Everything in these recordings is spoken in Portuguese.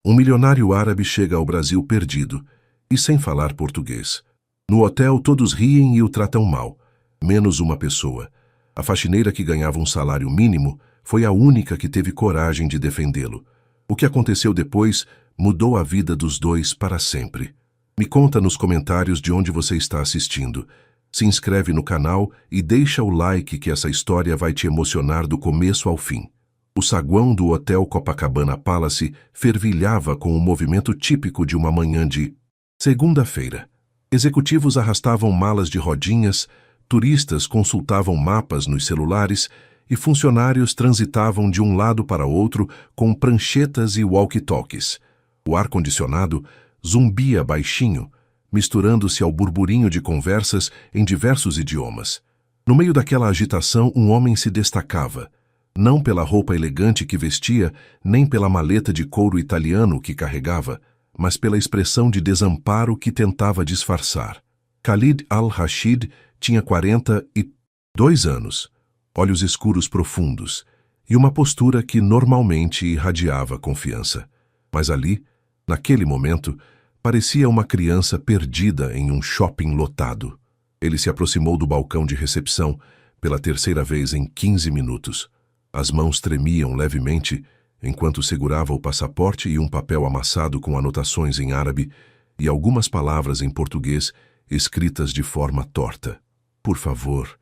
Um milionário árabe chega ao Brasil perdido e sem falar português. No hotel todos riem e o tratam mal, menos uma pessoa. A faxineira que ganhava um salário mínimo foi a única que teve coragem de defendê-lo. O que aconteceu depois mudou a vida dos dois para sempre. Me conta nos comentários de onde você está assistindo. Se inscreve no canal e deixa o like que essa história vai te emocionar do começo ao fim. O saguão do Hotel Copacabana Palace fervilhava com o movimento típico de uma manhã de segunda-feira. Executivos arrastavam malas de rodinhas, turistas consultavam mapas nos celulares e funcionários transitavam de um lado para outro com pranchetas e walkie-talkies. O ar-condicionado zumbia baixinho, misturando-se ao burburinho de conversas em diversos idiomas. No meio daquela agitação, um homem se destacava. Não pela roupa elegante que vestia, nem pela maleta de couro italiano que carregava, mas pela expressão de desamparo que tentava disfarçar. Khalid al-Rashid tinha 42 anos, olhos escuros profundos e uma postura que normalmente irradiava confiança. Mas ali, naquele momento, parecia uma criança perdida em um shopping lotado. Ele se aproximou do balcão de recepção pela terceira vez em 15 minutos. As mãos tremiam levemente enquanto segurava o passaporte e um papel amassado com anotações em árabe e algumas palavras em português escritas de forma torta. Por favor,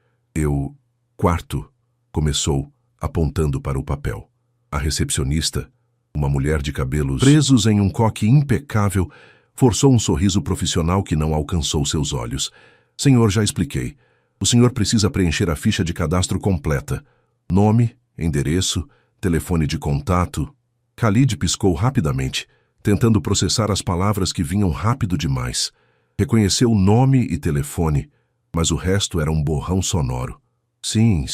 Quarto, começou, apontando para o papel. A recepcionista, uma mulher de cabelos presos em um coque impecável, forçou um sorriso profissional que não alcançou seus olhos. Senhor, já expliquei. O senhor precisa preencher a ficha de cadastro completa. Nome, endereço, telefone de contato. Khalid piscou rapidamente, tentando processar as palavras que vinham rápido demais. Reconheceu nome e telefone, mas o resto era um borrão sonoro. Sim,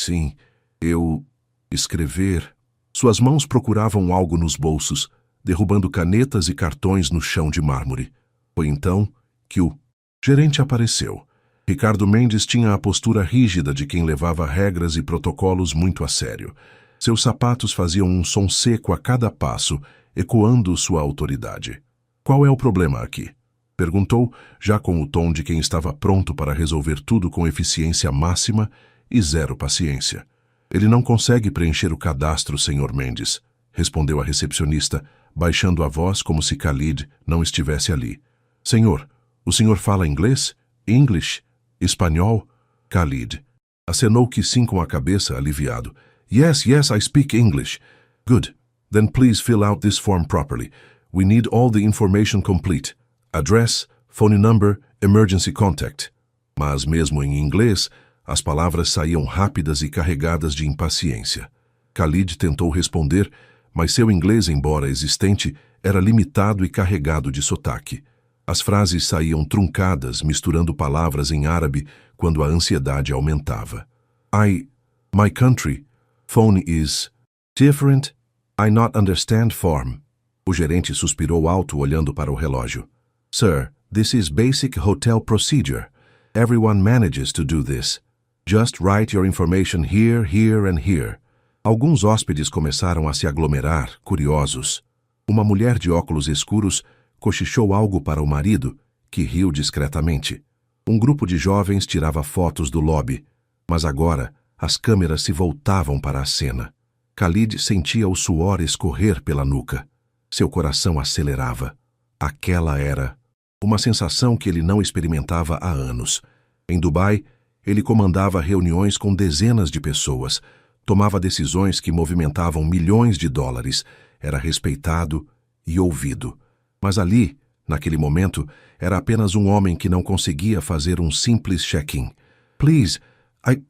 escrever. Suas mãos procuravam algo nos bolsos, derrubando canetas e cartões no chão de mármore. Foi então que o gerente apareceu. Ricardo Mendes tinha a postura rígida de quem levava regras e protocolos muito a sério. Seus sapatos faziam um som seco a cada passo, ecoando sua autoridade. Qual é o problema aqui? Perguntou, já com o tom de quem estava pronto para resolver tudo com eficiência máxima e zero paciência. Ele não consegue preencher o cadastro, Sr. Mendes, respondeu a recepcionista, baixando a voz como se Khalid não estivesse ali. Senhor, o senhor fala inglês? English? Espanhol? Khalid acenou que sim com a cabeça, aliviado. Yes, I speak English. Good. Then please fill out this form properly. We need all the information complete. Address, phone number, emergency contact. Mas mesmo em inglês, as palavras saíam rápidas e carregadas de impaciência. Khalid tentou responder, mas seu inglês, embora existente, era limitado e carregado de sotaque. As frases saíam truncadas, misturando palavras em árabe quando a ansiedade aumentava. My country, phone is different. I not understand form. O gerente suspirou alto olhando para o relógio. Sir, this is basic hotel procedure. Everyone manages to do this. Just write your information here, here and here. Alguns hóspedes começaram a se aglomerar, curiosos. Uma mulher de óculos escuros cochichou algo para o marido, que riu discretamente. Um grupo de jovens tirava fotos do lobby, mas agora as câmeras se voltavam para a cena. Khalid sentia o suor escorrer pela nuca. Seu coração acelerava. Aquela era uma sensação que ele não experimentava há anos. Em Dubai, ele comandava reuniões com dezenas de pessoas, tomava decisões que movimentavam milhões de dólares, era respeitado e ouvido. Mas ali, naquele momento, era apenas um homem que não conseguia fazer um simples check-in. Please, I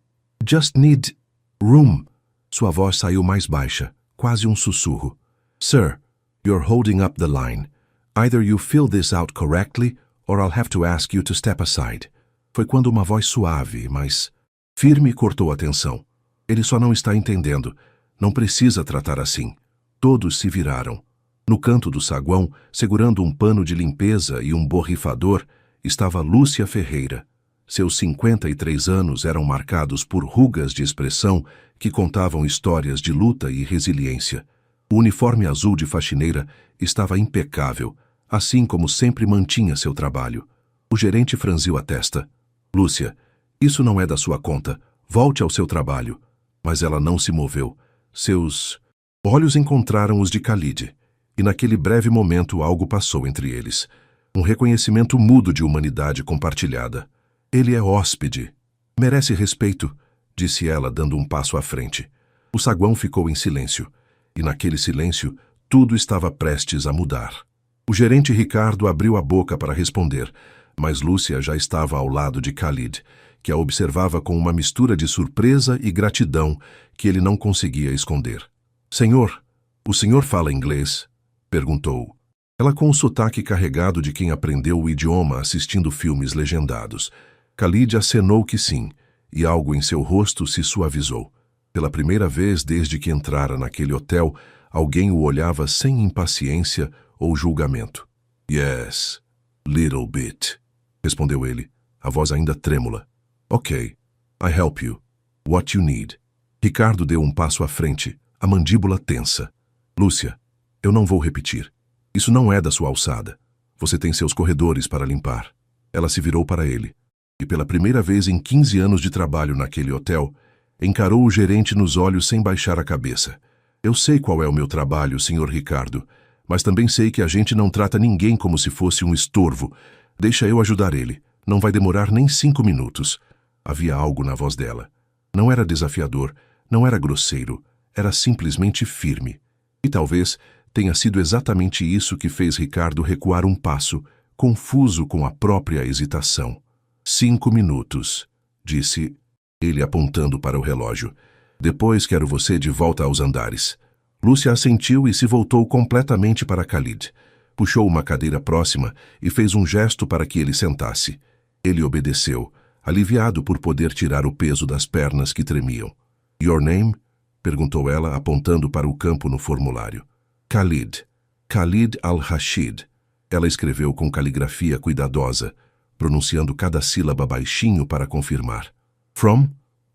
just need room. Sua voz saiu mais baixa, quase um sussurro. Sir, you're holding up the line. Either you fill this out correctly, or I'll have to ask you to step aside. Foi quando uma voz suave, mas firme cortou a tensão. Ele só não está entendendo. Não precisa tratar assim. Todos se viraram. No canto do saguão, segurando um pano de limpeza e um borrifador, estava Lúcia Ferreira. Seus 53 anos eram marcados por rugas de expressão que contavam histórias de luta e resiliência. O uniforme azul de faxineira estava impecável, assim como sempre mantinha seu trabalho. O gerente franziu a testa. Lúcia, isso não é da sua conta. Volte ao seu trabalho. Mas ela não se moveu. Seus olhos encontraram os de Khalid. E naquele breve momento algo passou entre eles. Um reconhecimento mudo de humanidade compartilhada. Ele é hóspede. Merece respeito, disse ela, dando um passo à frente. O saguão ficou em silêncio. E naquele silêncio, tudo estava prestes a mudar. O gerente Ricardo abriu a boca para responder, mas Lúcia já estava ao lado de Khalid, que a observava com uma mistura de surpresa e gratidão que ele não conseguia esconder. Senhor, o senhor fala inglês? Perguntou. Ela com o sotaque carregado de quem aprendeu o idioma assistindo filmes legendados. Khalid acenou que sim, e algo em seu rosto se suavizou. Pela primeira vez desde que entrara naquele hotel, alguém o olhava sem impaciência ou julgamento. Yes, little bit, respondeu ele, a voz ainda trêmula. Ok, I help you. What you need? Ricardo deu um passo à frente, a mandíbula tensa. Lúcia, eu não vou repetir. Isso não é da sua alçada. Você tem seus corredores para limpar. Ela se virou para ele, e pela primeira vez em 15 anos de trabalho naquele hotel, encarou o gerente nos olhos sem baixar a cabeça. Eu sei qual é o meu trabalho, Sr. Ricardo, mas também sei que a gente não trata ninguém como se fosse um estorvo. Deixa eu ajudar ele. Não vai demorar nem 5 minutos. Havia algo na voz dela. Não era desafiador, não era grosseiro, era simplesmente firme. E talvez tenha sido exatamente isso que fez Ricardo recuar um passo, confuso com a própria hesitação. 5 minutos, disse ele apontando para o relógio. Depois quero você de volta aos andares. Lúcia assentiu e se voltou completamente para Khalid. Puxou uma cadeira próxima e fez um gesto para que ele sentasse. Ele obedeceu, aliviado por poder tirar o peso das pernas que tremiam. Your name? Perguntou ela, apontando para o campo no formulário. Khalid. Khalid al-Rashid. Ela escreveu com caligrafia cuidadosa, pronunciando cada sílaba baixinho para confirmar. From?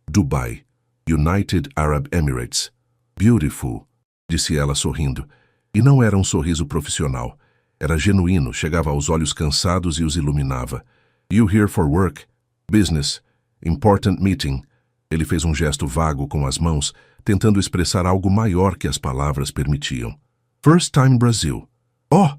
Dubai. United Arab Emirates. Beautiful, disse ela sorrindo. E não era um sorriso profissional. Era genuíno, chegava aos olhos cansados e os iluminava. You here for work? Business. Important meeting. Ele fez um gesto vago com as mãos, tentando expressar algo maior que as palavras permitiam. First time Brazil. Oh,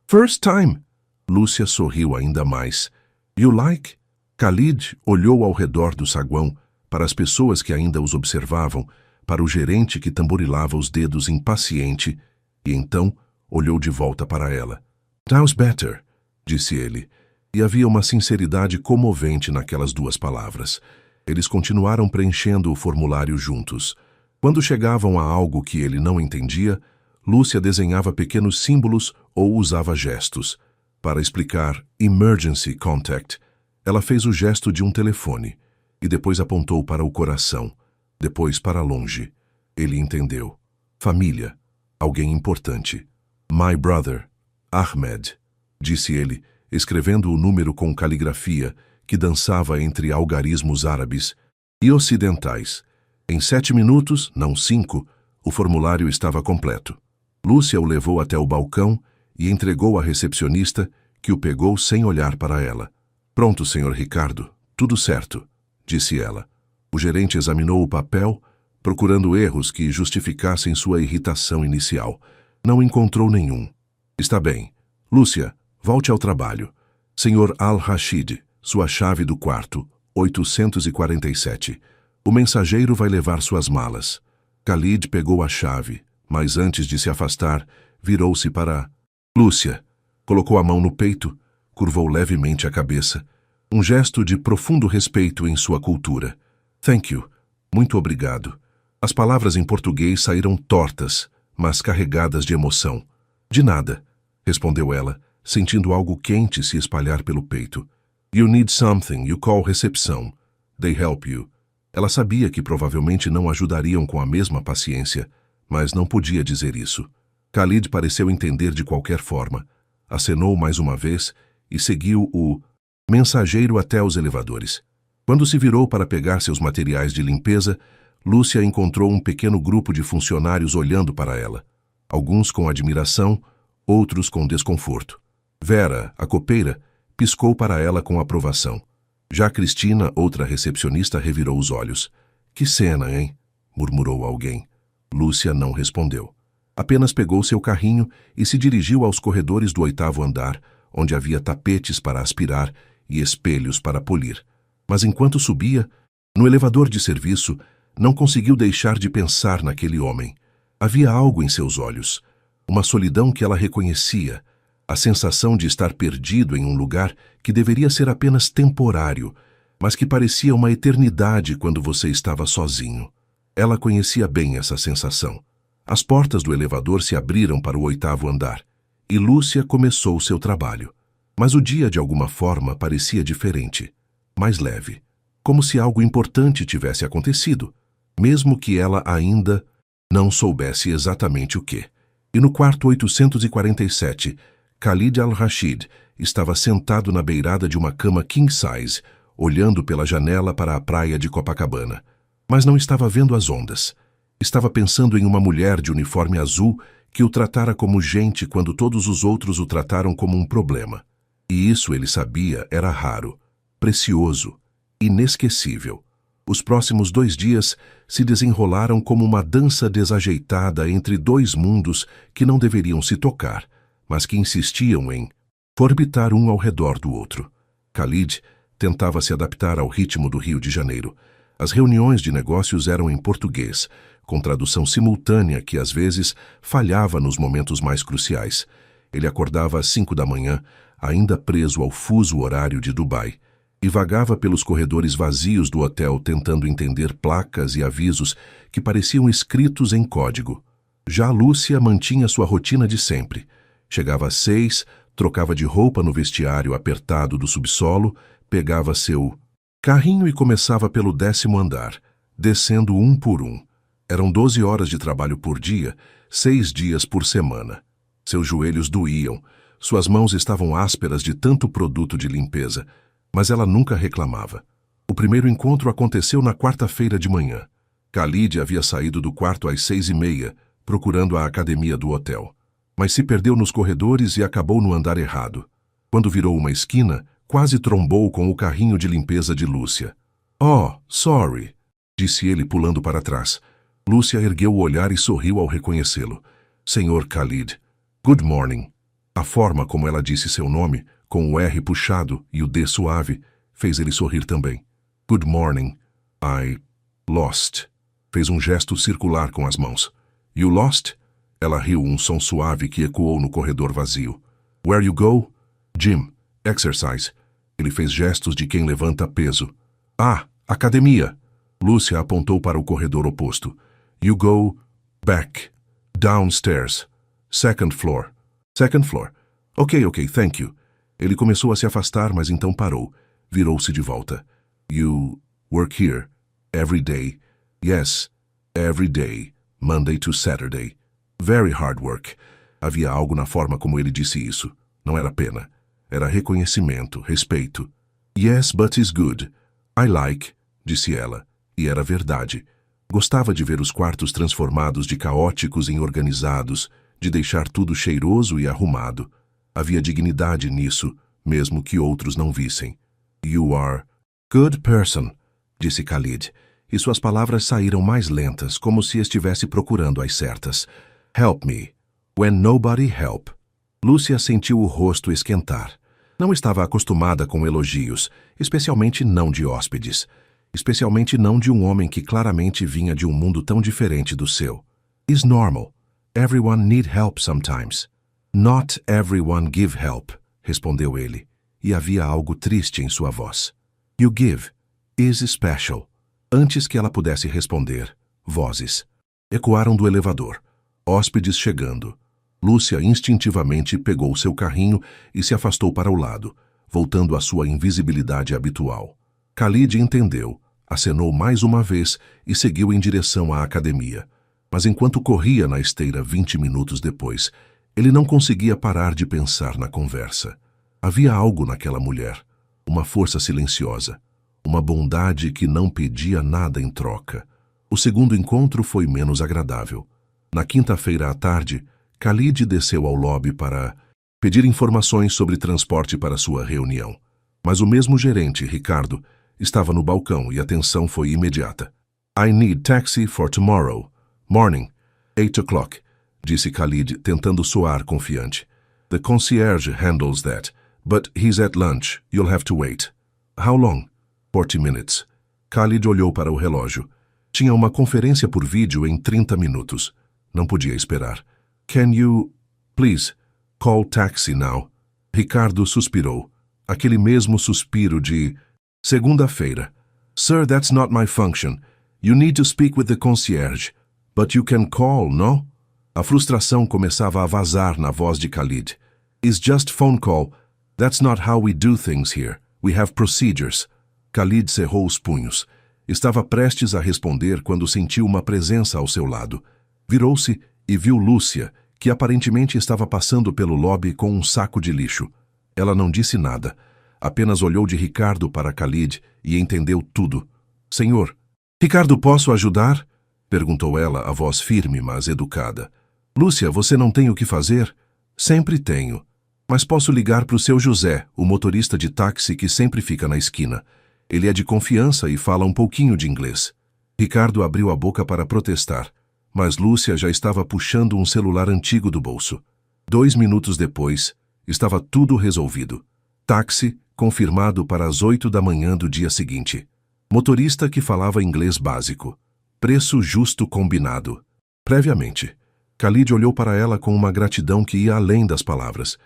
first time! Lúcia sorriu ainda mais. You like? Khalid olhou ao redor do saguão, para as pessoas que ainda os observavam, para o gerente que tamborilava os dedos impaciente, e então olhou de volta para ela. Now's better, disse ele, e havia uma sinceridade comovente naquelas duas palavras. Eles continuaram preenchendo o formulário juntos. Quando chegavam a algo que ele não entendia, Lúcia desenhava pequenos símbolos ou usava gestos. Para explicar emergency contact, ela fez o gesto de um telefone e depois apontou para o coração, depois para longe. Ele entendeu. Família. Alguém importante. My brother. Ahmed, disse ele, escrevendo o número com caligrafia que dançava entre algarismos árabes e ocidentais. Em 7 minutos, não 5, o formulário estava completo. Lúcia o levou até o balcão e entregou à recepcionista, que o pegou sem olhar para ela. Pronto, Sr. Ricardo, tudo certo, disse ela. O gerente examinou o papel, procurando erros que justificassem sua irritação inicial. Não encontrou nenhum. Está bem. Lúcia, volte ao trabalho. Sr. Al-Rashid, sua chave do quarto, 847. O mensageiro vai levar suas malas. Khalid pegou a chave, mas antes de se afastar, virou-se para Lúcia. Colocou a mão no peito, curvou levemente a cabeça. Um gesto de profundo respeito em sua cultura. Thank you. Muito obrigado. As palavras em português saíram tortas, mas carregadas de emoção. De nada, respondeu ela, sentindo algo quente se espalhar pelo peito. You need something, you call recepção. They help you. Ela sabia que provavelmente não ajudariam com a mesma paciência, mas não podia dizer isso. Khalid pareceu entender de qualquer forma. Acenou mais uma vez e seguiu o mensageiro até os elevadores. Quando se virou para pegar seus materiais de limpeza, Lúcia encontrou um pequeno grupo de funcionários olhando para ela. alguns com admiração, outros com desconforto. Vera, a copeira, piscou para ela com aprovação. Já Cristina, outra recepcionista, revirou os olhos. Que cena, hein? Murmurou alguém. Lúcia não respondeu. Apenas pegou seu carrinho e se dirigiu aos corredores do 8º andar, onde havia tapetes para aspirar e espelhos para polir. Mas enquanto subia, no elevador de serviço, não conseguiu deixar de pensar naquele homem. Havia algo em seus olhos, uma solidão que ela reconhecia, a sensação de estar perdido em um lugar que deveria ser apenas temporário, mas que parecia uma eternidade quando você estava sozinho. Ela conhecia bem essa sensação. As portas do elevador se abriram para o 8º andar, e Lúcia começou seu trabalho. Mas o dia, de alguma forma, parecia diferente, mais leve, como se algo importante tivesse acontecido, mesmo que ela ainda não soubesse exatamente o que. E no quarto 847, Khalid al-Rashid estava sentado na beirada de uma cama king size, olhando pela janela para a praia de Copacabana. Mas não estava vendo as ondas. Estava pensando em uma mulher de uniforme azul que o tratara como gente quando todos os outros o trataram como um problema. E isso, ele sabia, era raro, precioso, inesquecível. Os próximos 2 dias se desenrolaram como uma dança desajeitada entre 2 mundos que não deveriam se tocar, mas que insistiam em orbitar um ao redor do outro. Khalid tentava se adaptar ao ritmo do Rio de Janeiro. As reuniões de negócios eram em português, com tradução simultânea que às vezes falhava nos momentos mais cruciais. Ele acordava às 5 da manhã, ainda preso ao fuso horário de Dubai, e vagava pelos corredores vazios do hotel tentando entender placas e avisos que pareciam escritos em código. Já Lúcia mantinha sua rotina de sempre. Chegava às 6, trocava de roupa no vestiário apertado do subsolo, pegava seu carrinho e começava pelo 10º andar, descendo um por um. Eram 12 horas de trabalho por dia, 6 dias por semana. Seus joelhos doíam, suas mãos estavam ásperas de tanto produto de limpeza, mas ela nunca reclamava. O primeiro encontro aconteceu na quarta-feira de manhã. Khalid havia saído do quarto às 6h30, procurando a academia do hotel. Mas se perdeu nos corredores e acabou no andar errado. Quando virou uma esquina, quase trombou com o carrinho de limpeza de Lúcia. "Oh, sorry", disse ele pulando para trás. Lúcia ergueu o olhar e sorriu ao reconhecê-lo. "Senhor Khalid, good morning." A forma como ela disse seu nome, com o R puxado e o D suave, fez ele sorrir também. "Good morning. I lost." Fez um gesto circular com as mãos. "You lost?" Ela riu, um som suave que ecoou no corredor vazio. "Where you go?" "Gym. Exercise." Ele fez gestos de quem levanta peso. "Ah, academia." Lúcia apontou para o corredor oposto. "You go back. Downstairs. Second floor." "Second floor. Ok, thank you." Ele começou a se afastar, mas então parou. Virou-se de volta. "You work here. Every day." "Yes, every day. Monday to Saturday." "Very hard work." Havia algo na forma como ele disse isso. Não era pena. Era reconhecimento, respeito. "Yes, but it's good. I like," disse ela. E era verdade. Gostava de ver os quartos transformados de caóticos em organizados, de deixar tudo cheiroso e arrumado. Havia dignidade nisso, mesmo que outros não vissem. "You are good person," disse Khalid, e suas palavras saíram mais lentas, como se estivesse procurando as certas. "Help me. When nobody help." Lúcia sentiu o rosto esquentar. Não estava acostumada com elogios, especialmente não de hóspedes. Especialmente não de um homem que claramente vinha de um mundo tão diferente do seu. "It's normal. Everyone need help sometimes." "Not everyone give help," respondeu ele, e havia algo triste em sua voz. "You give. Is special." Antes que ela pudesse responder, vozes ecoaram do elevador. Hóspedes chegando. Lúcia instintivamente pegou seu carrinho e se afastou para o lado, voltando à sua invisibilidade habitual. Khalid entendeu, acenou mais uma vez e seguiu em direção à academia. Mas enquanto corria na esteira 20 minutos depois, ele não conseguia parar de pensar na conversa. Havia algo naquela mulher, uma força silenciosa, uma bondade que não pedia nada em troca. O segundo encontro foi menos agradável. Na quinta-feira à tarde, Khalid desceu ao lobby para pedir informações sobre transporte para sua reunião. Mas o mesmo gerente, Ricardo, estava no balcão e a tensão foi imediata. I need taxi for tomorrow morning, 8 o'clock, disse Khalid, tentando soar confiante. The concierge handles that, but he's at lunch. You'll have to wait. How long? 40 minutes. Khalid olhou para o relógio. Tinha uma conferência por vídeo em 30 minutos. Não podia esperar. Can you, please, call taxi now? Ricardo suspirou. Aquele mesmo suspiro de segunda-feira. Sir, that's not my function. You need to speak with the concierge. But you can call, no? A frustração começava a vazar na voz de Khalid. It's just phone call. That's not how we do things here. We have procedures. Khalid cerrou os punhos. Estava prestes a responder quando sentiu uma presença ao seu lado. Virou-se e viu Lúcia, que aparentemente estava passando pelo lobby com um saco de lixo. Ela não disse nada. Apenas olhou de Ricardo para Khalid e entendeu tudo. Senhor, Ricardo, posso ajudar? Perguntou ela, a voz firme, mas educada. Lúcia, você não tem o que fazer? Sempre tenho. Mas posso ligar para o seu José, o motorista de táxi que sempre fica na esquina. Ele é de confiança e fala um pouquinho de inglês. Ricardo abriu a boca para protestar, mas Lúcia já estava puxando um celular antigo do bolso. 2 minutos depois, estava tudo resolvido. Táxi confirmado para as 8 da manhã do dia seguinte. Motorista que falava inglês básico. Preço justo combinado. Previamente, Khalid olhou para ela com uma gratidão que ia além das palavras.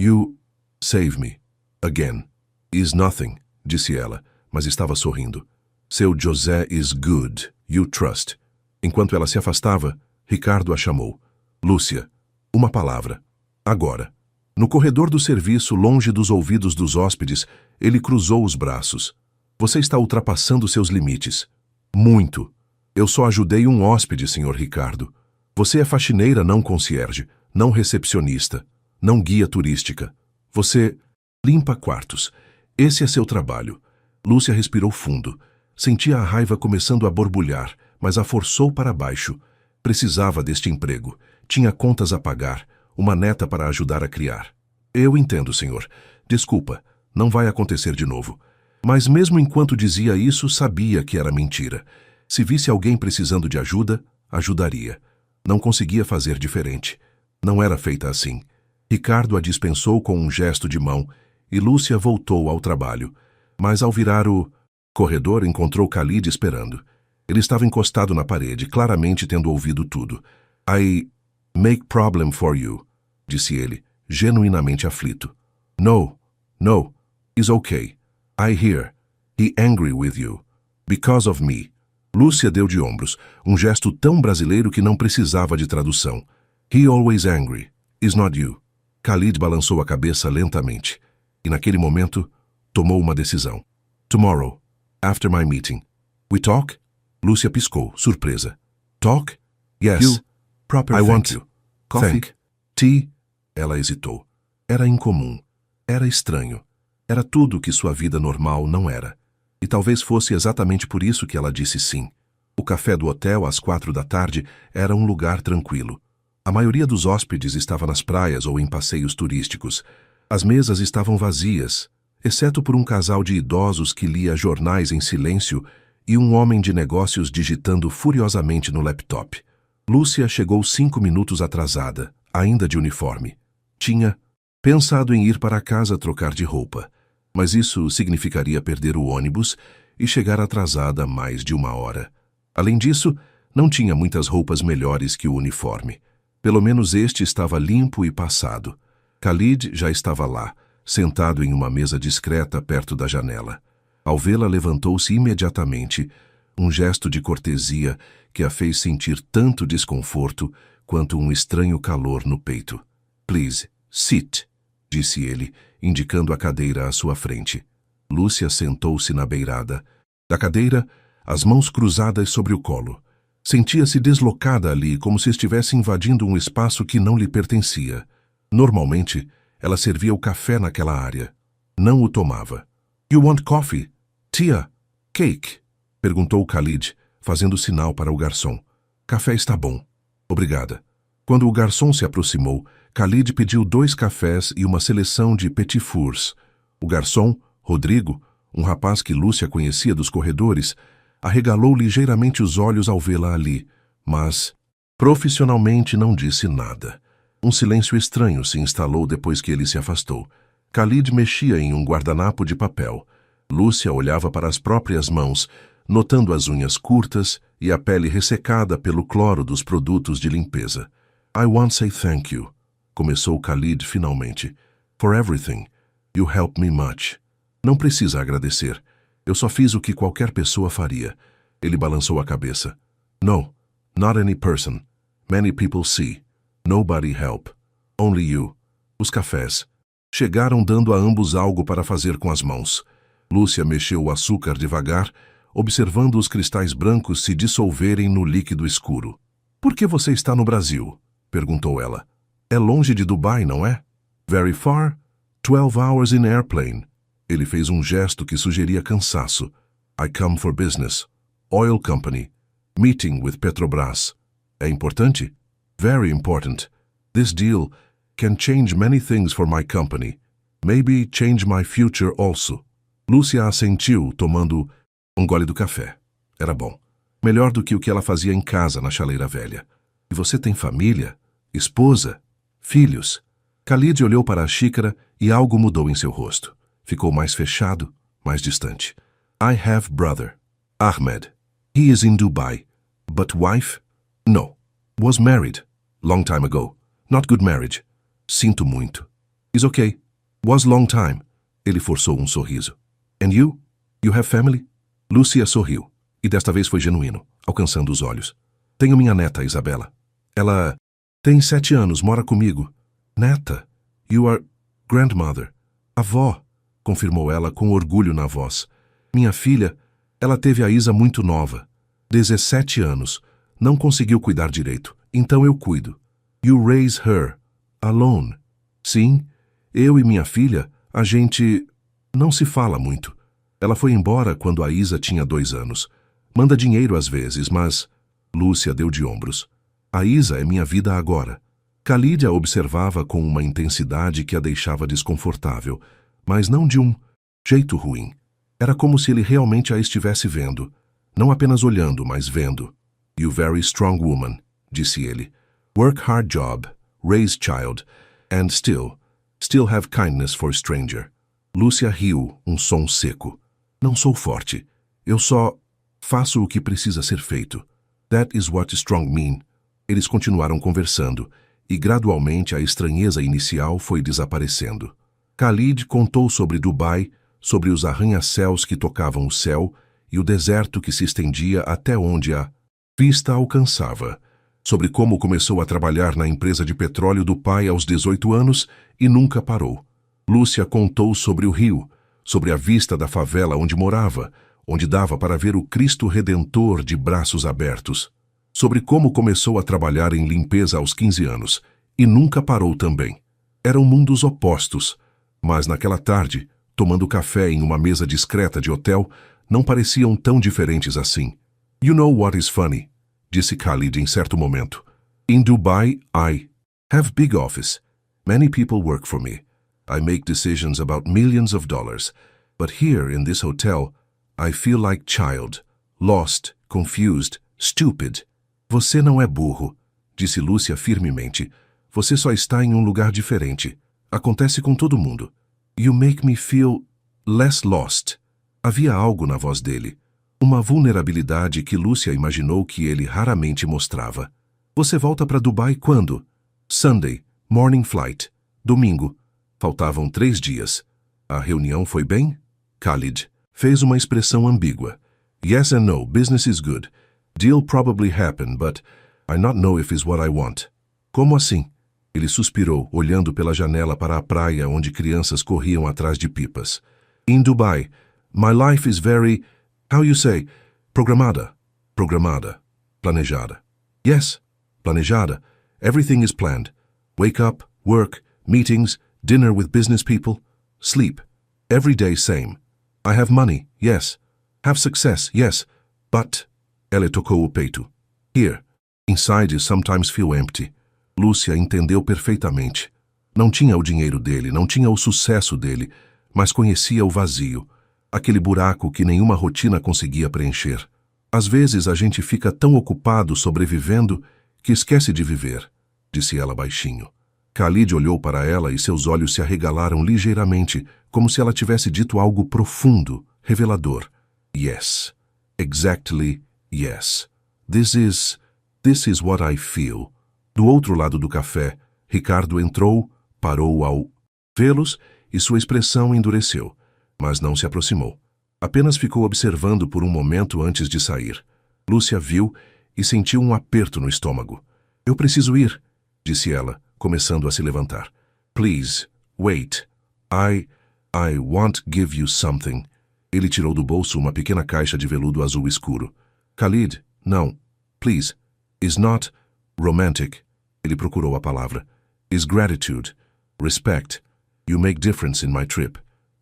You save me. Again. Is nothing, disse ela, mas estava sorrindo. Seu José is good. You trust. Enquanto ela se afastava, Ricardo a chamou. Lúcia, uma palavra. Agora. No corredor do serviço, longe dos ouvidos dos hóspedes, ele cruzou os braços. Você está ultrapassando seus limites. Muito. Eu só ajudei um hóspede, Sr. Ricardo. Você é faxineira, não concierge, não recepcionista, não guia turística. Você limpa quartos. Esse é seu trabalho. Lúcia respirou fundo. Sentia a raiva começando a borbulhar, mas a forçou para baixo. Precisava deste emprego. Tinha contas a pagar, uma neta para ajudar a criar. Eu entendo, senhor. Desculpa, não vai acontecer de novo. Mas mesmo enquanto dizia isso, sabia que era mentira. Se visse alguém precisando de ajuda, ajudaria. Não conseguia fazer diferente. Não era feita assim. Ricardo a dispensou com um gesto de mão e Lúcia voltou ao trabalho. Mas ao virar o corredor, encontrou Khalid esperando. Ele estava encostado na parede, claramente tendo ouvido tudo. I make problem for you, disse ele, genuinamente aflito. No, is okay. I hear. He angry with you. Because of me. Lúcia deu de ombros, um gesto tão brasileiro que não precisava de tradução. He always angry. Is not you. Khalid balançou a cabeça lentamente. E naquele momento, tomou uma decisão. Tomorrow, after my meeting. We talk? Lúcia piscou, surpresa. Talk? Yes. You, proper I thank want you. Coffee? Thank. Tea? Ela hesitou. Era incomum. Era estranho. Era tudo que sua vida normal não era. E talvez fosse exatamente por isso que ela disse sim. O café do hotel, às 4 da tarde, era um lugar tranquilo. A maioria dos hóspedes estava nas praias ou em passeios turísticos. As mesas estavam vazias, exceto por um casal de idosos que lia jornais em silêncio e um homem de negócios digitando furiosamente no laptop. Lúcia chegou 5 minutos atrasada, ainda de uniforme. Tinha pensado em ir para casa trocar de roupa, mas isso significaria perder o ônibus e chegar atrasada mais de 1 hora. Além disso, não tinha muitas roupas melhores que o uniforme. Pelo menos este estava limpo e passado. Khalid já estava lá, sentado em uma mesa discreta perto da janela. Ao vê-la, levantou-se imediatamente, um gesto de cortesia que a fez sentir tanto desconforto quanto um estranho calor no peito. Please, sit, disse ele, indicando a cadeira à sua frente. Lúcia sentou-se na beirada da cadeira, as mãos cruzadas sobre o colo. Sentia-se deslocada ali, como se estivesse invadindo um espaço que não lhe pertencia. Normalmente, ela servia o café naquela área. Não o tomava. You want coffee? Tia? Cake? Perguntou Khalid, fazendo sinal para o garçom. Café está bom. Obrigada. Quando o garçom se aproximou, Khalid pediu 2 cafés e uma seleção de petit fours. O garçom, Rodrigo, um rapaz que Lúcia conhecia dos corredores, arregalou ligeiramente os olhos ao vê-la ali, mas, profissionalmente, não disse nada. Um silêncio estranho se instalou depois que ele se afastou. Khalid mexia em um guardanapo de papel. Lúcia olhava para as próprias mãos, notando as unhas curtas e a pele ressecada pelo cloro dos produtos de limpeza. I want to say thank you, começou Khalid finalmente. For everything. You helped me much. Não precisa agradecer. Eu só fiz o que qualquer pessoa faria. Ele balançou a cabeça. No, not any person. Many people see. Nobody help. Only you. Os cafés. Chegaram dando a ambos algo para fazer com as mãos. Lúcia mexeu o açúcar devagar, observando os cristais brancos se dissolverem no líquido escuro. Por que você está no Brasil? Perguntou ela. É longe de Dubai, não é? Very far? 12 hours in airplane. Ele fez um gesto que sugeria cansaço. I come for business. Oil company. Meeting with Petrobras. É importante? Very important. This deal can change many things for my company. Maybe change my future also. Lúcia assentiu, tomando um gole do café. Era bom. Melhor do que o que ela fazia em casa, na chaleira velha. E você tem família? Esposa? Filhos? Khalid olhou para a xícara e algo mudou em seu rosto. Ficou mais fechado, mais distante. I have brother. Ahmed. He is in Dubai. But wife? No. Was married. Long time ago. Not good marriage. Sinto muito. Is okay. Was long time. Ele forçou um sorriso. And you? You have family? Lúcia sorriu. E desta vez foi genuíno, alcançando os olhos. Tenho minha neta, Isabela. Ela tem 7 anos, mora comigo. Neta? You are grandmother. Avó, confirmou ela com orgulho na voz. Minha filha, ela teve a Isa muito nova. 17 anos. Não conseguiu cuidar direito. Então eu cuido. You raise her. Alone. Sim, eu e minha filha, a gente não se fala muito. Ela foi embora quando a Isa tinha 2 anos. Manda dinheiro às vezes, mas... Lúcia deu de ombros. A Isa é minha vida agora. Khalid a observava com uma intensidade que a deixava desconfortável, mas não de um jeito ruim. Era como se ele realmente a estivesse vendo. Não apenas olhando, mas vendo. You very strong woman, disse ele. Work hard job, raise child, and still have kindness for stranger. Lúcia riu, um som seco. Não sou forte. Eu só faço o que precisa ser feito. That is what strong mean. Eles continuaram conversando, e gradualmente a estranheza inicial foi desaparecendo. Khalid contou sobre Dubai, sobre os arranha-céus que tocavam o céu e o deserto que se estendia até onde a vista alcançava, sobre como começou a trabalhar na empresa de petróleo do pai aos 18 anos e nunca parou. Lúcia contou sobre o rio, sobre a vista da favela onde morava, onde dava para ver o Cristo Redentor de braços abertos, sobre como começou a trabalhar em limpeza aos 15 anos e nunca parou também. Eram mundos opostos, mas naquela tarde, tomando café em uma mesa discreta de hotel, não pareciam tão diferentes assim. You know what is funny? Disse Khalid em certo momento. In Dubai, I have big office. Many people work for me. I make decisions about millions of dollars. But here in this hotel, I feel like child, lost, confused, stupid. Você não é burro, disse Lúcia firmemente. Você só está em um lugar diferente. Acontece com todo mundo. You make me feel less lost. Havia algo na voz dele. Uma vulnerabilidade que Lúcia imaginou que ele raramente mostrava. Você volta para Dubai quando? Sunday, morning flight. Domingo. Faltavam 3 dias. A reunião foi bem? Khalid fez uma expressão ambígua. Yes and no, business is good. Deal probably happened, but I not know if is what I want. Como assim? Ele suspirou, olhando pela janela para a praia onde crianças corriam atrás de pipas. In Dubai, my life is very, how you say, programada. Programada. Planejada. Yes, planejada. Everything is planned. Wake up, work, meetings, dinner with business people, sleep. Every day same. I have money, yes. Have success, yes. But... Ela tocou o peito. Here. Inside you sometimes feel empty. Lúcia entendeu perfeitamente. Não tinha o dinheiro dele, não tinha o sucesso dele, mas conhecia o vazio, aquele buraco que nenhuma rotina conseguia preencher. Às vezes a gente fica tão ocupado sobrevivendo que esquece de viver, disse ela baixinho. Khalid olhou para ela e seus olhos se arregalaram ligeiramente, como se ela tivesse dito algo profundo, revelador. Yes. Exactly, yes. This is what I feel. Do outro lado do café, Ricardo entrou, parou ao vê-los e sua expressão endureceu, mas não se aproximou. Apenas ficou observando por um momento antes de sair. Lúcia viu e sentiu um aperto no estômago. Eu preciso ir, disse ela, começando a se levantar. Please, wait. I want give you something. Ele tirou do bolso uma pequena caixa de veludo azul escuro. Khalid, não. Please. Is not romantic. Ele procurou a palavra. Is gratitude. Respect. You make difference in my trip.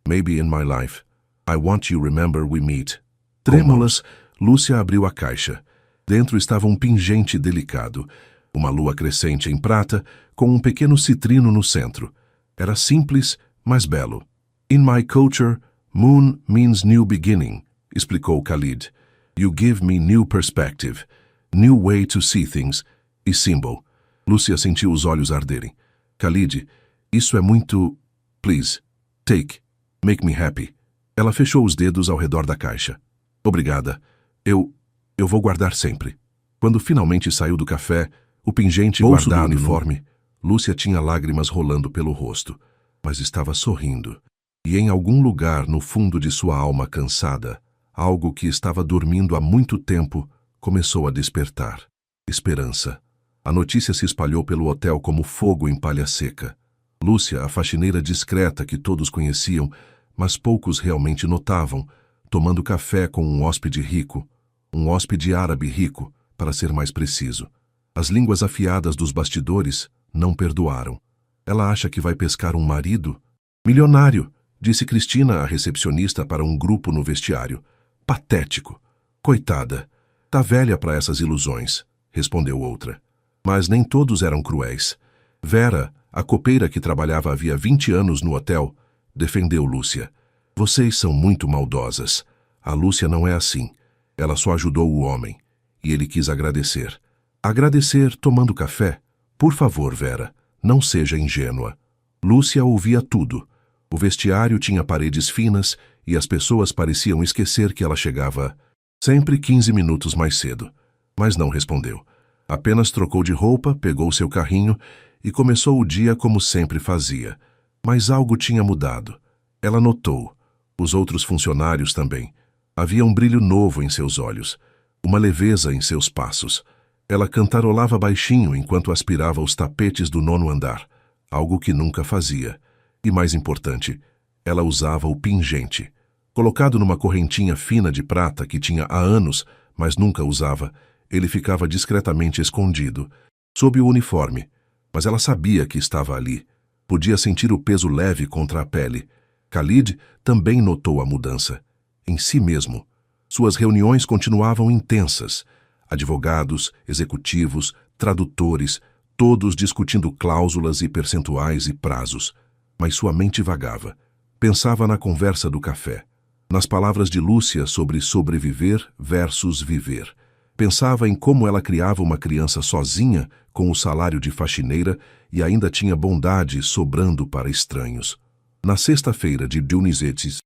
Maybe in my life. I want you remember we meet. Trêmulas, Lúcia abriu a caixa. Dentro estava um pingente delicado, uma lua crescente em prata, com um pequeno citrino no centro. Era simples, mas belo. In my culture, moon means new beginning, explicou Khalid. You give me new perspective, new way to see things, e symbol. Lúcia sentiu os olhos arderem. Khalid, isso é muito... Please, take, make me happy. Ela fechou os dedos ao redor da caixa. Obrigada. Eu vou guardar sempre. Quando finalmente saiu do café, o pingente guardado no uniforme, Lúcia tinha lágrimas rolando pelo rosto, mas estava sorrindo. E em algum lugar no fundo de sua alma cansada, algo que estava dormindo há muito tempo começou a despertar. Esperança. A notícia se espalhou pelo hotel como fogo em palha seca. Lúcia, a faxineira discreta que todos conheciam, mas poucos realmente notavam, tomando café com um hóspede rico, um hóspede árabe rico, para ser mais preciso. As línguas afiadas dos bastidores não perdoaram. Ela acha que vai pescar um marido? Milionário, disse Cristina, a recepcionista, para um grupo no vestiário. Patético. Coitada. Tá velha para essas ilusões, respondeu outra. Mas nem todos eram cruéis. Vera, a copeira que trabalhava havia 20 anos no hotel, defendeu Lúcia. Vocês são muito maldosas. A Lúcia não é assim. Ela só ajudou o homem. E ele quis agradecer. Agradecer tomando café? Por favor, Vera, não seja ingênua. Lúcia ouvia tudo. O vestiário tinha paredes finas e as pessoas pareciam esquecer que ela chegava sempre 15 minutos mais cedo. Mas não respondeu. Apenas trocou de roupa, pegou seu carrinho e começou o dia como sempre fazia. Mas algo tinha mudado. Ela notou. Os outros funcionários também. Havia um brilho novo em seus olhos, uma leveza em seus passos. Ela cantarolava baixinho enquanto aspirava os tapetes do 9º andar, algo que nunca fazia. E mais importante, ela usava o pingente. Colocado numa correntinha fina de prata que tinha há anos, mas nunca usava, ele ficava discretamente escondido, sob o uniforme. Mas ela sabia que estava ali. Podia sentir o peso leve contra a pele. Khalid também notou a mudança. Em si mesmo. Suas reuniões continuavam intensas. Advogados, executivos, tradutores, todos discutindo cláusulas e percentuais e prazos. Mas sua mente vagava. Pensava na conversa do café. Nas palavras de Lúcia sobre sobreviver versus viver. Pensava em como ela criava uma criança sozinha com o salário de faxineira e ainda tinha bondade sobrando para estranhos. Na sexta-feira de Dunizetes,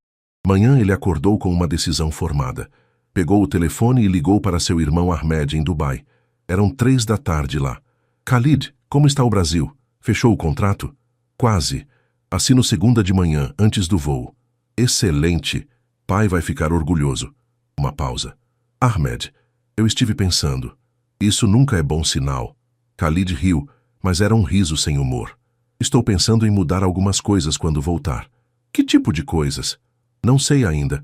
manhã ele acordou com uma decisão formada. Pegou o telefone e ligou para seu irmão Ahmed em Dubai. Eram 3 da tarde lá. Khalid, como está o Brasil? Fechou o contrato? Quase. Assino segunda de manhã, antes do voo. Excelente. Pai vai ficar orgulhoso. Uma pausa. Ahmed, eu estive pensando. Isso nunca é bom sinal. Khalid riu, mas era um riso sem humor. Estou pensando em mudar algumas coisas quando voltar. Que tipo de coisas? Não sei ainda.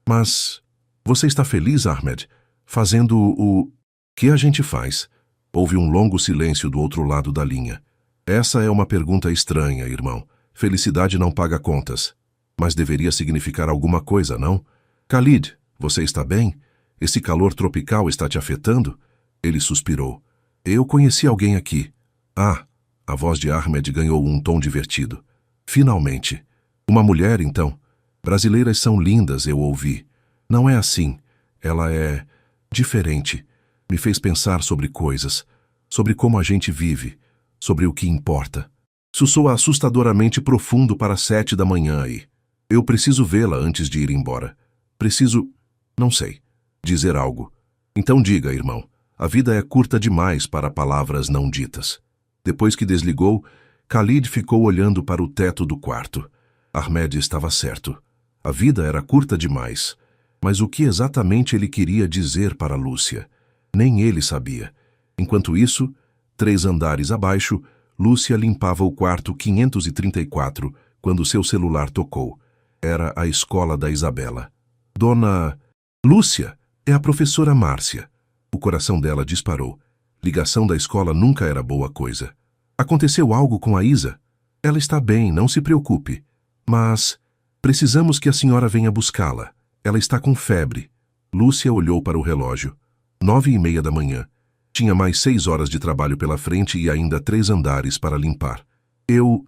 Mas... Você está feliz, Ahmed? Fazendo o... Que a gente faz? Houve um longo silêncio do outro lado da linha. Essa é uma pergunta estranha, irmão. Felicidade não paga contas. Mas deveria significar alguma coisa, não? Khalid, você está bem? Esse calor tropical está te afetando? Ele suspirou. Eu conheci alguém aqui. Ah, A voz de Ahmed ganhou um tom divertido. Finalmente. Uma mulher, então. Brasileiras são lindas, eu ouvi. Não é assim. Ela é diferente. Me fez pensar sobre coisas, sobre como a gente vive, sobre o que importa. Isso soa assustadoramente profundo para 7 da manhã aí. Eu preciso vê-la antes de ir embora. Preciso, não sei, dizer algo. Então diga, irmão, a vida é curta demais para palavras não ditas. Depois que desligou, Khalid ficou olhando para o teto do quarto. Ahmed estava certo. A vida era curta demais. Mas o que exatamente ele queria dizer para Lúcia? Nem ele sabia. Enquanto isso, 3 andares abaixo, Lúcia limpava o quarto 534 quando seu celular tocou. Era a escola da Isabela. Dona... Lúcia, é a professora Márcia. O coração dela disparou. Ligação da escola nunca era boa coisa. Aconteceu algo com a Isa? Ela está bem, não se preocupe. Mas precisamos que a senhora venha buscá-la. Ela está com febre. Lúcia olhou para o relógio. 9h30 da manhã. Tinha mais 6 horas de trabalho pela frente e ainda 3 andares para limpar. Eu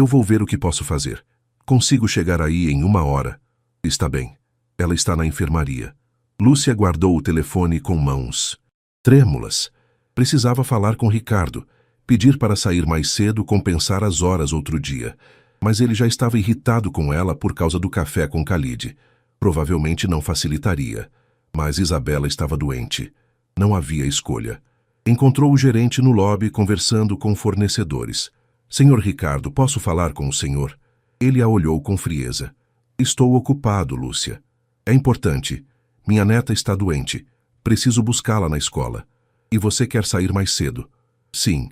vou ver o que posso fazer. Consigo chegar aí em 1 hora. Está bem. Ela está na enfermaria. Lúcia guardou o telefone com mãos trêmulas. Precisava falar com Ricardo, pedir para sair mais cedo, compensar as horas outro dia. Mas ele já estava irritado com ela por causa do café com Khalid. Provavelmente não facilitaria. Mas Isabela estava doente. Não havia escolha. Encontrou o gerente no lobby conversando com fornecedores. Senhor Ricardo, posso falar com o senhor? Ele a olhou com frieza. Estou ocupado, Lúcia. É importante. Minha neta está doente. Preciso buscá-la na escola. E você quer sair mais cedo? Sim.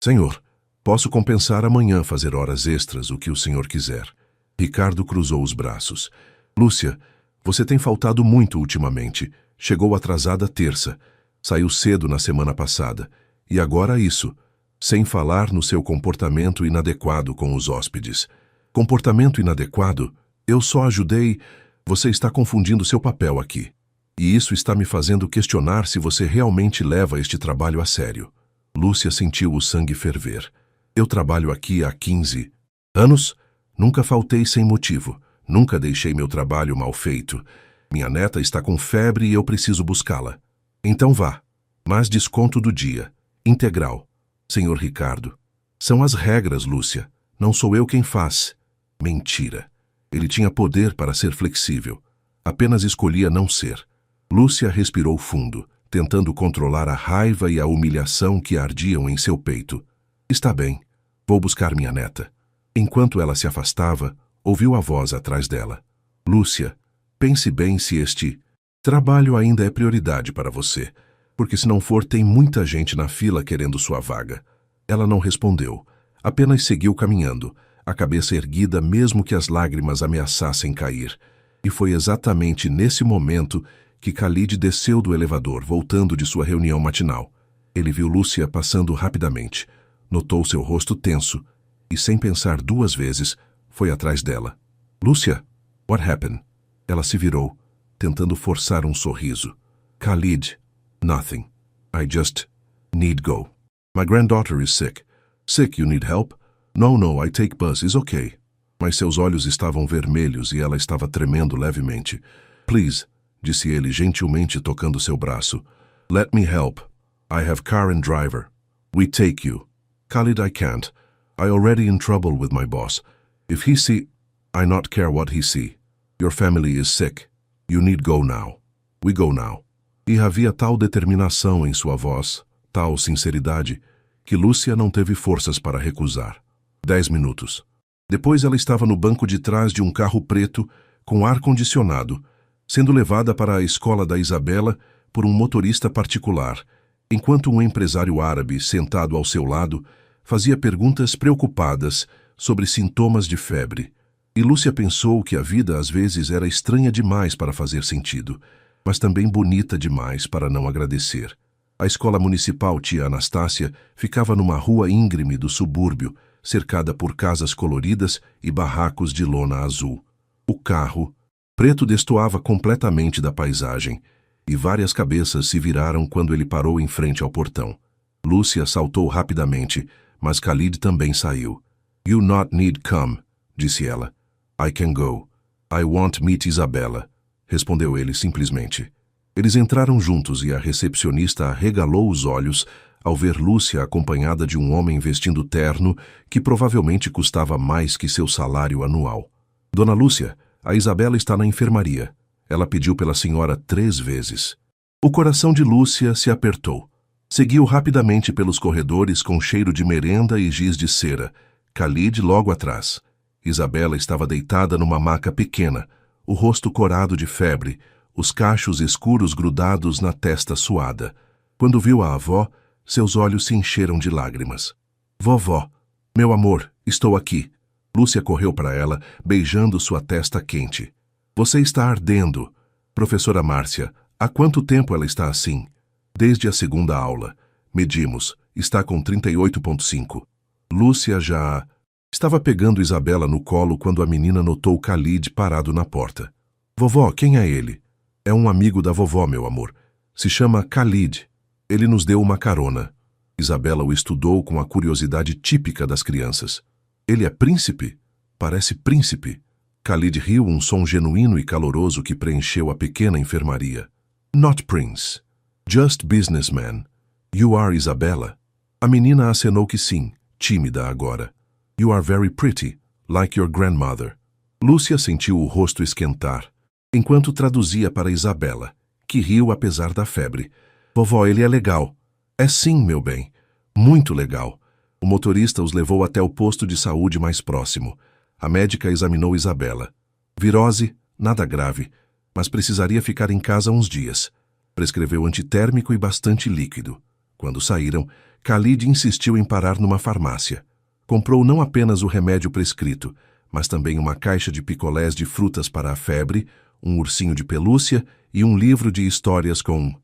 Senhor, posso compensar amanhã fazer horas extras, o que o senhor quiser. Ricardo cruzou os braços. Lúcia, você tem faltado muito ultimamente. Chegou atrasada terça. Saiu cedo na semana passada. E agora isso. Sem falar no seu comportamento inadequado com os hóspedes. Comportamento inadequado? Eu só ajudei... Você está confundindo seu papel aqui. E isso está me fazendo questionar se você realmente leva este trabalho a sério. Lúcia sentiu o sangue ferver. Eu trabalho aqui há 15 anos. Nunca faltei sem motivo. Nunca deixei meu trabalho mal feito. Minha neta está com febre e eu preciso buscá-la. Então vá. Mas desconto do dia. Integral. Senhor Ricardo. São as regras, Lúcia. Não sou eu quem faz. Mentira. Ele tinha poder para ser flexível. Apenas escolhia não ser. Lúcia respirou fundo, tentando controlar a raiva e a humilhação que ardiam em seu peito. Está bem. Vou buscar minha neta. Enquanto ela se afastava, ouviu a voz atrás dela. Lúcia, pense bem se este trabalho ainda é prioridade para você, porque se não for, tem muita gente na fila querendo sua vaga. Ela não respondeu, apenas seguiu caminhando, a cabeça erguida mesmo que as lágrimas ameaçassem cair. E foi exatamente nesse momento que Khalid desceu do elevador, voltando de sua reunião matinal. Ele viu Lúcia passando rapidamente, notou seu rosto tenso e, sem pensar 2 vezes, foi atrás dela. Lúcia, what happened? Ela se virou, tentando forçar um sorriso. Khalid, nothing. I just need go. My granddaughter is sick. Sick, you need help? No, I take bus, it's okay. Mas seus olhos estavam vermelhos e ela estava tremendo levemente. Please, disse ele gentilmente tocando seu braço. Let me help. I have car and driver. We take you. Khalid, I can't. I already in trouble with my boss. If he see, I not care what he see. Your family is sick. You need go now. We go now. E havia tal determinação em sua voz, tal sinceridade, que Lúcia não teve forças para recusar. 10 minutos. Depois ela estava no banco de trás de um carro preto com ar-condicionado, sendo levada para a escola da Isabela por um motorista particular, enquanto um empresário árabe sentado ao seu lado fazia perguntas preocupadas sobre sintomas de febre. E Lúcia pensou que a vida às vezes era estranha demais para fazer sentido, mas também bonita demais para não agradecer. A escola municipal Tia Anastácia ficava numa rua íngreme do subúrbio, cercada por casas coloridas e barracos de lona azul. O carro, preto, destoava completamente da paisagem, e várias cabeças se viraram quando ele parou em frente ao portão. Lúcia saltou rapidamente, mas Khalid também saiu. You not need come, disse ela. I can go. I won't meet Isabella, respondeu ele simplesmente. Eles entraram juntos e a recepcionista arregalou os olhos ao ver Lúcia acompanhada de um homem vestindo terno que provavelmente custava mais que seu salário anual. Dona Lúcia, a Isabella está na enfermaria. Ela pediu pela senhora 3 vezes. O coração de Lúcia se apertou. Seguiu rapidamente pelos corredores com cheiro de merenda e giz de cera. Khalid logo atrás. Isabella estava deitada numa maca pequena, o rosto corado de febre, os cachos escuros grudados na testa suada. Quando viu a avó, seus olhos se encheram de lágrimas. Vovó, meu amor, estou aqui. Lúcia correu para ela, beijando sua testa quente. Você está ardendo. Professora Márcia, há quanto tempo ela está assim? Desde a segunda aula. Medimos. Está com 38,5. Lúcia já... Estava pegando Isabella no colo quando a menina notou Khalid parado na porta. Vovó, quem é ele? É um amigo da vovó, meu amor. Se chama Khalid. Ele nos deu uma carona. Isabella o estudou com a curiosidade típica das crianças. Ele é príncipe? Parece príncipe. Khalid riu um som genuíno e caloroso que preencheu a pequena enfermaria. Not prince. Just businessman. You are Isabella? A menina acenou que sim, tímida agora. You are very pretty, like your grandmother. Lúcia sentiu o rosto esquentar, enquanto traduzia para Isabella, que riu apesar da febre. Vovó, ele é legal. É sim, meu bem. Muito legal. O motorista os levou até o posto de saúde mais próximo. A médica examinou Isabella. Virose, nada grave, mas precisaria ficar em casa uns dias. Prescreveu antitérmico e bastante líquido. Quando saíram, Khalid insistiu em parar numa farmácia. Comprou não apenas o remédio prescrito, mas também uma caixa de picolés de frutas para a febre, um ursinho de pelúcia e um livro de histórias com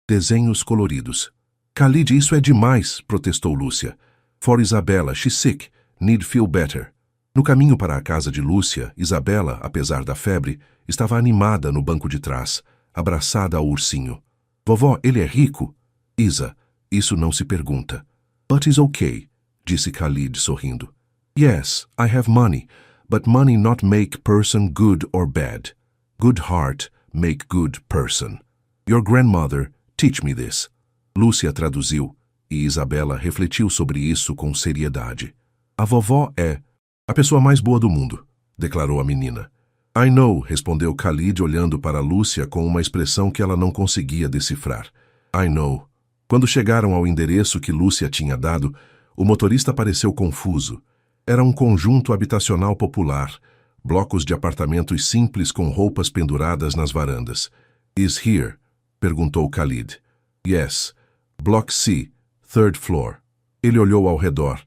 desenhos coloridos. Khalid, isso é demais, protestou Lúcia. For Isabella, she's sick, need feel better. No caminho para a casa de Lúcia, Isabella, apesar da febre, estava animada no banco de trás, abraçada ao ursinho. Vovó, ele é rico? Isa, isso não se pergunta. But it's okay, disse Khalid sorrindo. Yes, I have money, but money not make person good or bad. Good heart make good person. Your grandmother teach me this. Lúcia traduziu, e Isabella refletiu sobre isso com seriedade. A vovó é a pessoa mais boa do mundo, declarou a menina. I know, respondeu Khalid olhando para Lúcia com uma expressão que ela não conseguia decifrar. I know. Quando chegaram ao endereço que Lúcia tinha dado, o motorista pareceu confuso. Era um conjunto habitacional popular, blocos de apartamentos simples com roupas penduradas nas varandas. Is here? Perguntou Khalid. Yes. Block C, third floor. Ele olhou ao redor,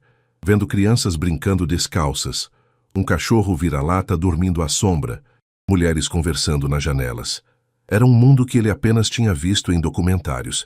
vendo crianças brincando descalças, um cachorro vira-lata dormindo à sombra, mulheres conversando nas janelas. Era um mundo que ele apenas tinha visto em documentários.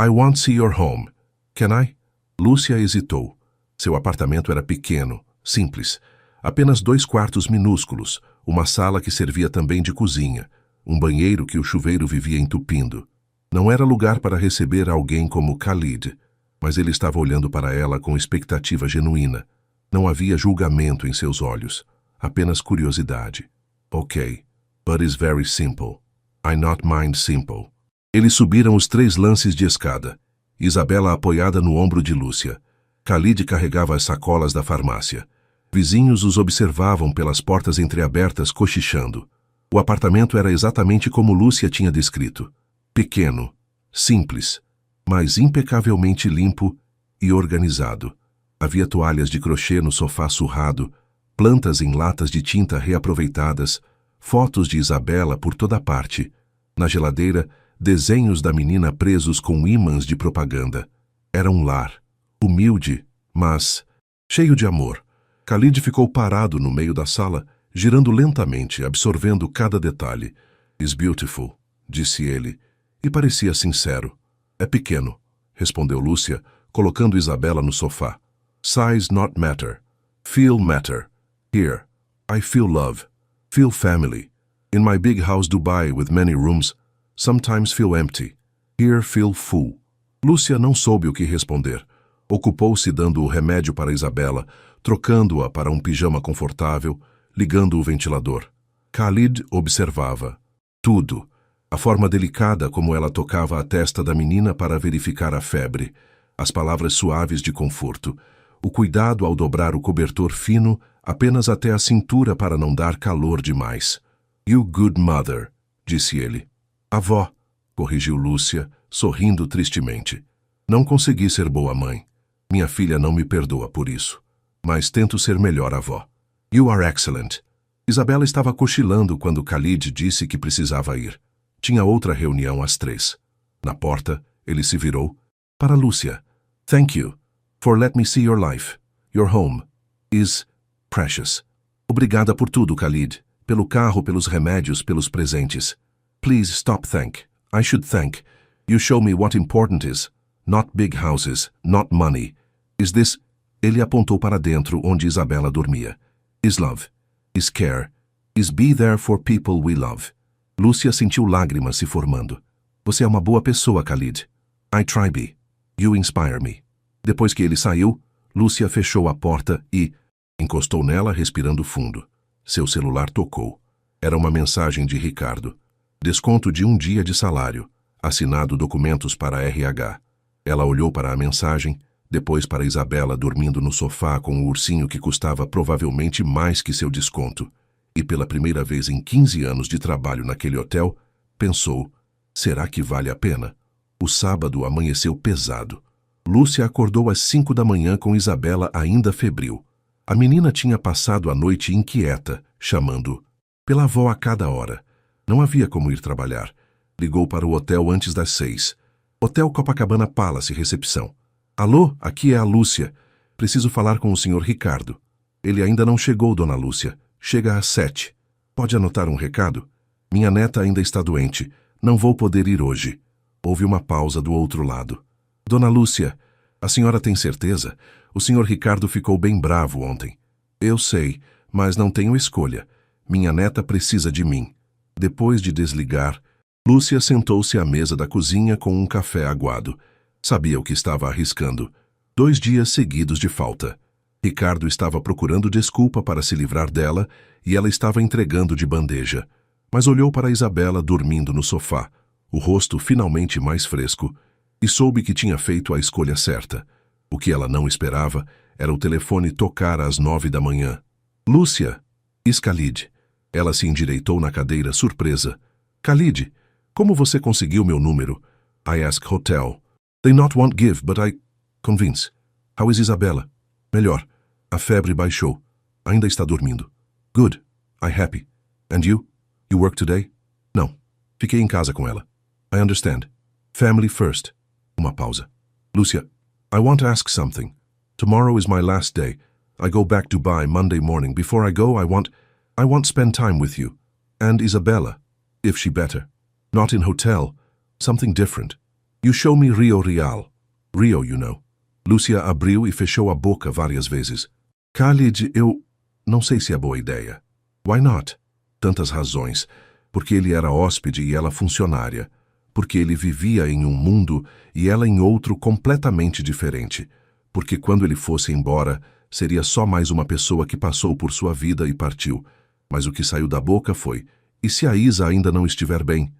I want to see your home. Can I? Lúcia hesitou. Seu apartamento era pequeno, simples. Apenas 2 quartos minúsculos, uma sala que servia também de cozinha, um banheiro que o chuveiro vivia entupindo. Não era lugar para receber alguém como Khalid, mas ele estava olhando para ela com expectativa genuína. Não havia julgamento em seus olhos, apenas curiosidade. Ok, but it's very simple. I not mind simple. Eles subiram os 3 lances de escada, Isabella apoiada no ombro de Lúcia. Khalid carregava as sacolas da farmácia. Vizinhos os observavam pelas portas entreabertas cochichando. O apartamento era exatamente como Lúcia tinha descrito. Pequeno, simples, mas impecavelmente limpo e organizado. Havia toalhas de crochê no sofá surrado, plantas em latas de tinta reaproveitadas, fotos de Isabella por toda parte. Na geladeira, desenhos da menina presos com ímãs de propaganda. Era um lar, humilde, mas cheio de amor. Khalid ficou parado no meio da sala, girando lentamente, absorvendo cada detalhe. It's beautiful, disse ele, e parecia sincero. É pequeno, respondeu Lúcia, colocando Isabella no sofá. Size not matter. Feel matter. Here, I feel love. Feel family. In my big house Dubai with many rooms, sometimes feel empty. Here feel full. Lúcia não soube o que responder. Ocupou-se dando o remédio para Isabela, trocando-a para um pijama confortável, ligando o ventilador. Khalid observava. Tudo. A forma delicada como ela tocava a testa da menina para verificar a febre, as palavras suaves de conforto, o cuidado ao dobrar o cobertor fino apenas até a cintura para não dar calor demais. "You good mother", disse ele. "Avó", corrigiu Lúcia, sorrindo tristemente. "Não consegui ser boa mãe. Minha filha não me perdoa por isso. Mas tento ser melhor avó." "You are excellent." Isabela estava cochilando quando Khalid disse que precisava ir. Tinha outra reunião às 3. Na porta, ele se virou. "Para Lúcia. Thank you for let me see your life. Your home is precious." "Obrigada por tudo, Khalid. Pelo carro, pelos remédios, pelos presentes." "Please stop thank. I should thank. You show me what important is. Not big houses, not money. Is this..." Ele apontou para dentro, onde Isabela dormia. "Is love. Is care. Is be there for people we love." Lúcia sentiu lágrimas se formando. "Você é uma boa pessoa, Khalid. I try be. You inspire me." Depois que ele saiu, Lúcia fechou a porta e encostou nela, respirando fundo. Seu celular tocou. Era uma mensagem de Ricardo. Desconto de 1 dia de salário. Assinado documentos para RH. Ela olhou para a mensagem, depois para Isabela dormindo no sofá com o ursinho que custava provavelmente mais que seu desconto. E pela primeira vez em 15 anos de trabalho naquele hotel, pensou, será que vale a pena? O sábado amanheceu pesado. Lúcia acordou às 5 da manhã com Isabela ainda febril. A menina tinha passado a noite inquieta, chamando pela avó a cada hora. Não havia como ir trabalhar. Ligou para o hotel antes das 6. Hotel Copacabana Palace, recepção. "Alô, aqui é a Lúcia. Preciso falar com o senhor Ricardo." "Ele ainda não chegou, dona Lúcia. Chega às 7. Pode anotar um recado? Minha neta ainda está doente. Não vou poder ir hoje." Houve uma pausa do outro lado. "Dona Lúcia, a senhora tem certeza? O senhor Ricardo ficou bem bravo ontem." "Eu sei, mas não tenho escolha. Minha neta precisa de mim." Depois de desligar, Lúcia sentou-se à mesa da cozinha com um café aguado. Sabia o que estava arriscando. 2 dias seguidos de falta. Ricardo estava procurando desculpa para se livrar dela e ela estava entregando de bandeja. Mas olhou para Isabela dormindo no sofá, o rosto finalmente mais fresco, e soube que tinha feito a escolha certa. O que ela não esperava era o telefone tocar às 9 da manhã. "Lúcia!" "Khalid." Ela se endireitou na cadeira, surpresa. "Khalid, como você conseguiu meu número?" "I ask hotel. They not won't give, but I convince." "How is Isabella?" "Melhor. A febre baixou. Ainda está dormindo." "Good. I happy. And you? You work today?" "Não. Fiquei em casa com ela." "I understand. Family first." Uma pausa. "Lúcia, I want to ask something. Tomorrow is my last day. I go back to Dubai Monday morning. Before I go, I want spend time with you. And Isabella, if she better. Not in hotel. Something different. You show me Rio Real. Rio, you know." Lúcia abriu e fechou a boca várias vezes. "Khalid, eu não sei se é boa ideia." "Why not?" Tantas razões. Porque ele era hóspede e ela funcionária. Porque ele vivia em um mundo e ela em outro completamente diferente. Porque quando ele fosse embora, seria só mais uma pessoa que passou por sua vida e partiu. Mas o que saiu da boca foi, "E se a Isa ainda não estiver bem?"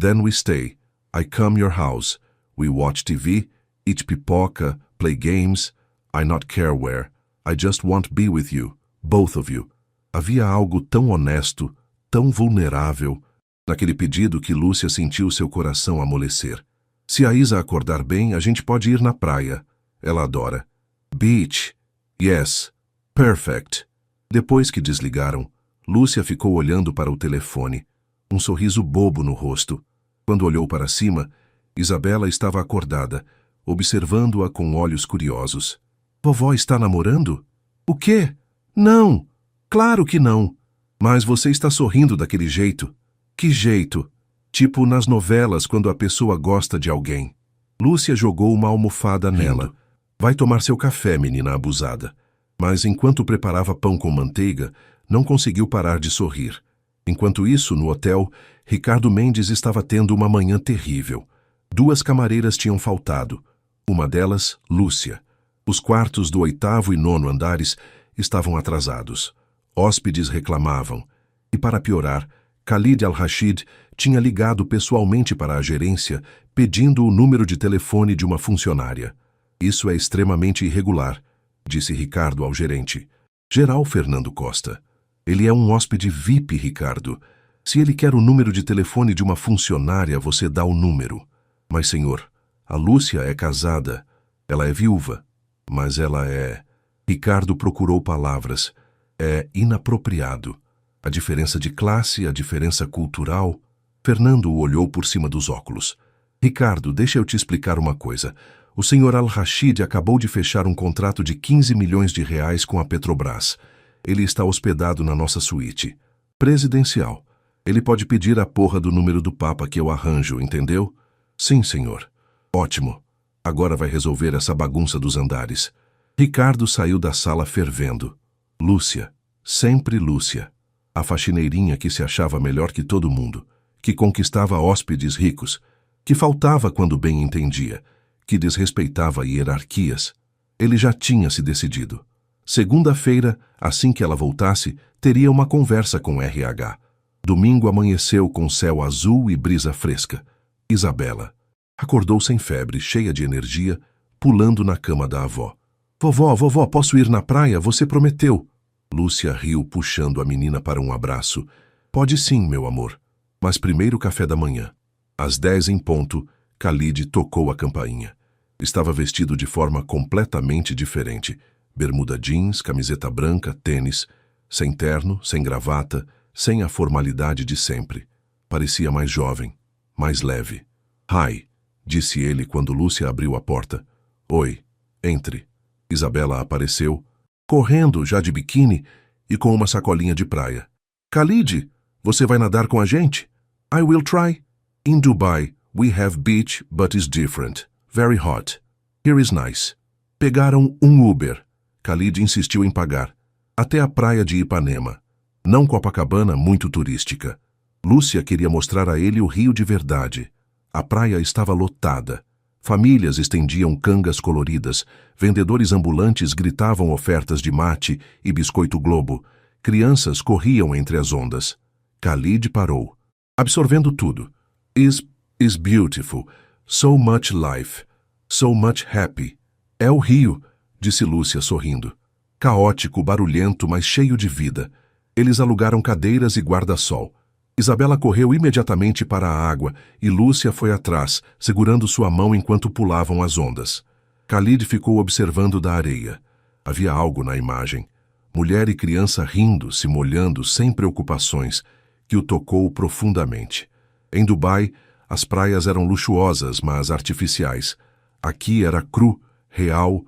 "Then we stay. I come your house. We watch TV, eat pipoca, play games. I not care where. I just want be with you, both of you." Havia algo tão honesto, tão vulnerável, naquele pedido que Lúcia sentiu seu coração amolecer. "Se a Isa acordar bem, a gente pode ir na praia. Ela adora." "Beach. Yes. Perfect." Depois que desligaram, Lúcia ficou olhando para o telefone, um sorriso bobo no rosto. Quando olhou para cima, Isabela estava acordada, observando-a com olhos curiosos. "Vovó está namorando?" "O quê? Não! Claro que não! Mas você está sorrindo daquele jeito." "Que jeito?" "Tipo nas novelas quando a pessoa gosta de alguém." Lúcia jogou uma almofada nela. "Vai tomar seu café, menina abusada." Mas enquanto preparava pão com manteiga, não conseguiu parar de sorrir. Enquanto isso, no hotel, Ricardo Mendes estava tendo uma manhã terrível. 2 camareiras tinham faltado. Uma delas, Lúcia. Os quartos do 8º e 9º andares estavam atrasados. Hóspedes reclamavam. E para piorar, Khalid Al-Rashid tinha ligado pessoalmente para a gerência pedindo o número de telefone de uma funcionária. Isso é extremamente irregular, disse Ricardo ao gerente. Geral Fernando Costa. Ele é um hóspede VIP, Ricardo. Se ele quer o número de telefone de uma funcionária, você dá o número. Mas, senhor, a Lúcia é casada. Ela é viúva. Mas ela é... Ricardo procurou palavras. É inapropriado. A diferença de classe, a diferença cultural... Fernando o olhou por cima dos óculos. Ricardo, deixa eu te explicar uma coisa. O senhor Al-Rashid acabou de fechar um contrato de 15 milhões de reais com a Petrobras. Ele está hospedado na nossa suíte. Presidencial. Ele pode pedir a porra do número do Papa que eu arranjo, entendeu? Sim, senhor. Ótimo. Agora vai resolver essa bagunça dos andares. Ricardo saiu da sala fervendo. Lúcia. Sempre Lúcia. A faxineirinha que se achava melhor que todo mundo. Que conquistava hóspedes ricos. Que faltava quando bem entendia. Que desrespeitava hierarquias. Ele já tinha se decidido. Segunda-feira, assim que ela voltasse, teria uma conversa com RH. Domingo amanheceu com céu azul e brisa fresca. Isabela. Acordou sem febre, cheia de energia, pulando na cama da avó. Vovó, posso ir na praia? Você prometeu. Lúcia riu, puxando a menina para um abraço. Pode sim, meu amor. Mas primeiro café da manhã. Às 10 em ponto, Khalid tocou a campainha. Estava vestido de forma completamente diferente. Bermuda jeans, camiseta branca, tênis, sem terno, sem gravata, sem a formalidade de sempre. Parecia mais jovem, mais leve. Hi, disse ele quando Lúcia abriu a porta. Oi, entre. Isabela apareceu, correndo, já de biquíni e com uma sacolinha de praia. Khalid, você vai nadar com a gente? I will try. In Dubai, we have beach, but it's different. Very hot. Here is nice. Pegaram um Uber. Khalid insistiu em pagar. Até a praia de Ipanema. Não Copacabana, muito turística. Lúcia queria mostrar a ele o Rio de verdade. A praia estava lotada. Famílias estendiam cangas coloridas. Vendedores ambulantes gritavam ofertas de mate e biscoito Globo. Crianças corriam entre as ondas. Khalid parou, absorvendo tudo. Is beautiful. So much life. So much happy. É o Rio, disse Lúcia sorrindo. Caótico, barulhento, mas cheio de vida. Eles alugaram cadeiras e guarda-sol. Isabela correu imediatamente para a água e Lúcia foi atrás, segurando sua mão enquanto pulavam as ondas. Khalid ficou observando da areia. Havia algo na imagem. Mulher e criança rindo, se molhando, sem preocupações, que o tocou profundamente. Em Dubai, as praias eram luxuosas, mas artificiais. Aqui era cru, real,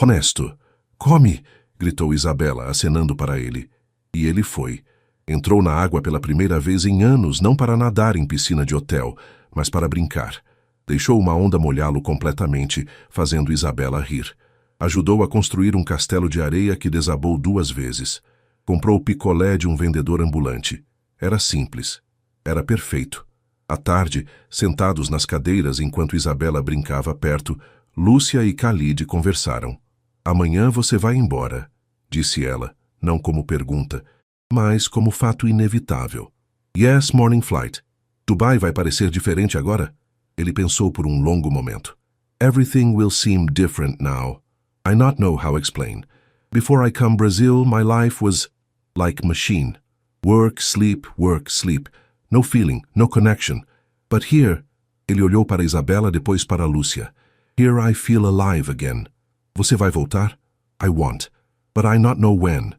honesto. Come! Gritou Isabela, acenando para ele. E ele foi. Entrou na água pela primeira vez em anos, não para nadar em piscina de hotel, mas para brincar. Deixou uma onda molhá-lo completamente, fazendo Isabela rir. Ajudou a construir um castelo de areia que desabou 2 vezes. Comprou picolé de um vendedor ambulante. Era simples. Era perfeito. À tarde, sentados nas cadeiras enquanto Isabela brincava perto, Lúcia e Khalid conversaram. Amanhã você vai embora, disse ela, não como pergunta, mas como fato inevitável. Yes, morning flight. Dubai vai parecer diferente agora? Ele pensou por um longo momento. Everything will seem different now. I not know how explain. Before I come Brazil, my life was like machine. Work, sleep, no feeling, no connection. But here, ele olhou para Isabela, depois para Lúcia. Here I feel alive again. Você vai voltar? I want. But I not know when.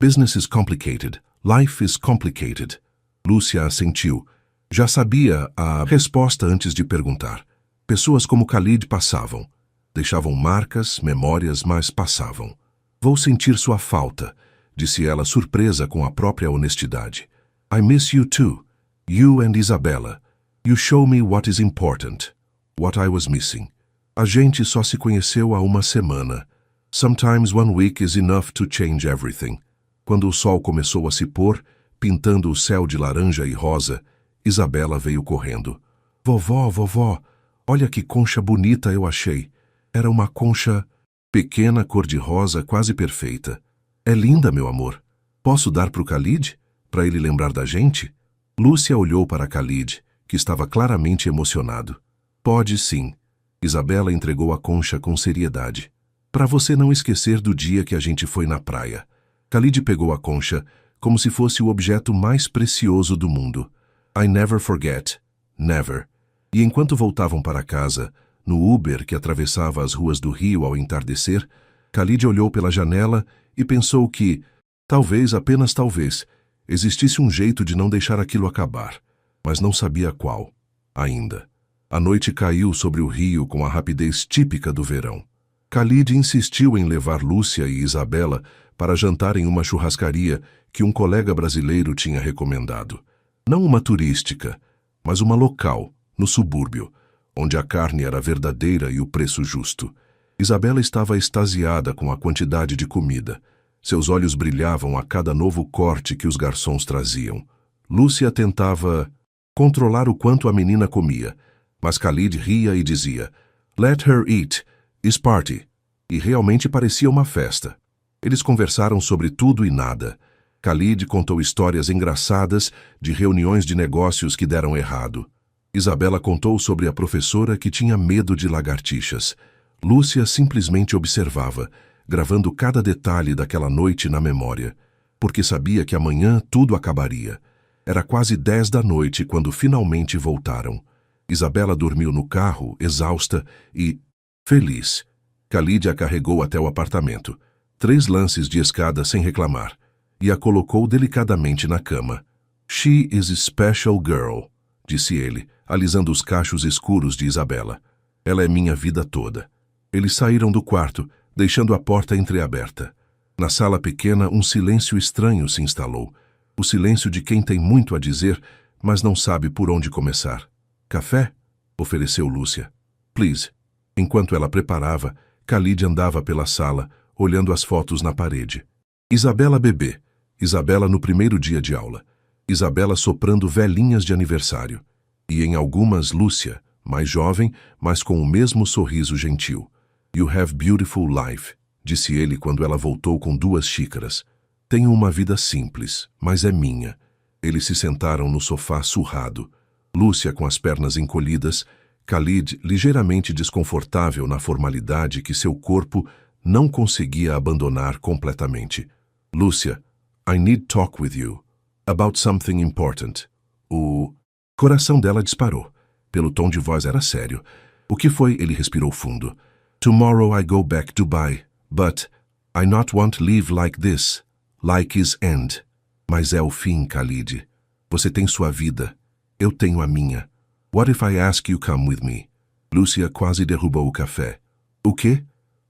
Business is complicated. Life is complicated. Lúcia assentiu. Já sabia a resposta antes de perguntar. Pessoas como Khalid passavam. Deixavam marcas, memórias, mas passavam. Vou sentir sua falta, disse ela, surpresa com a própria honestidade. I miss you too. You and Isabella. You show me what is important. What I was missing. A gente só se conheceu há uma semana. Sometimes 1 week is enough to change everything. Quando o sol começou a se pôr, pintando o céu de laranja e rosa, Isabela veio correndo. Vovó, olha que concha bonita eu achei. Era uma concha Pequena, cor-de-rosa, quase perfeita. É linda, meu amor. Posso dar para o Khalid? Para ele lembrar da gente? Lúcia olhou para Khalid, que estava claramente emocionado. Pode sim. Isabela entregou a concha com seriedade. Para você não esquecer do dia que a gente foi na praia. Khalid pegou a concha como se fosse o objeto mais precioso do mundo. I never forget. Never. E enquanto voltavam para casa, no Uber que atravessava as ruas do Rio ao entardecer, Khalid olhou pela janela e pensou que, talvez, apenas talvez, existisse um jeito de não deixar aquilo acabar, mas não sabia qual, ainda. A noite caiu sobre o rio com a rapidez típica do verão. Khalid insistiu em levar Lúcia e Isabela para jantar em uma churrascaria que um colega brasileiro tinha recomendado. Não uma turística, mas uma local, no subúrbio, onde a carne era verdadeira e o preço justo. Isabela estava extasiada com a quantidade de comida. Seus olhos brilhavam a cada novo corte que os garçons traziam. Lúcia tentava controlar o quanto a menina comia, mas Khalid ria e dizia, "Let her eat, it's party." E realmente parecia uma festa. Eles conversaram sobre tudo e nada. Khalid contou histórias engraçadas de reuniões de negócios que deram errado. Isabela contou sobre a professora que tinha medo de lagartixas. Lúcia simplesmente observava, gravando cada detalhe daquela noite na memória, porque sabia que amanhã tudo acabaria. Era quase 10 da noite quando finalmente voltaram. Isabela dormiu no carro, exausta e feliz. Khalid a carregou até o apartamento, 3 lances de escada sem reclamar, e a colocou delicadamente na cama. "She is a special girl", disse ele, alisando os cachos escuros de Isabela. "Ela é minha vida toda." Eles saíram do quarto, deixando a porta entreaberta. Na sala pequena, um silêncio estranho se instalou. O silêncio de quem tem muito a dizer, mas não sabe por onde começar. "Café?" ofereceu Lúcia. "Please." Enquanto ela preparava, Khalid andava pela sala, olhando as fotos na parede. Isabela bebê. Isabela no primeiro dia de aula. Isabela soprando velhinhas de aniversário. E em algumas, Lúcia, mais jovem, mas com o mesmo sorriso gentil. "You have beautiful life", disse ele quando ela voltou com 2 xícaras. "Tenho uma vida simples, mas é minha." Eles se sentaram no sofá surrado. Lúcia com as pernas encolhidas, Khalid ligeiramente desconfortável na formalidade que seu corpo não conseguia abandonar completamente. "Lúcia, I need talk with you. About something important." O coração dela disparou. Pelo tom de voz era sério. "O que foi?" Ele respirou fundo. "Tomorrow I go back to Dubai, but I not want live like this, like is end." "Mas é o fim, Khalid. Você tem sua vida. Eu tenho a minha. What if I ask you come with me?" Lúcia quase derrubou o café. "O quê?"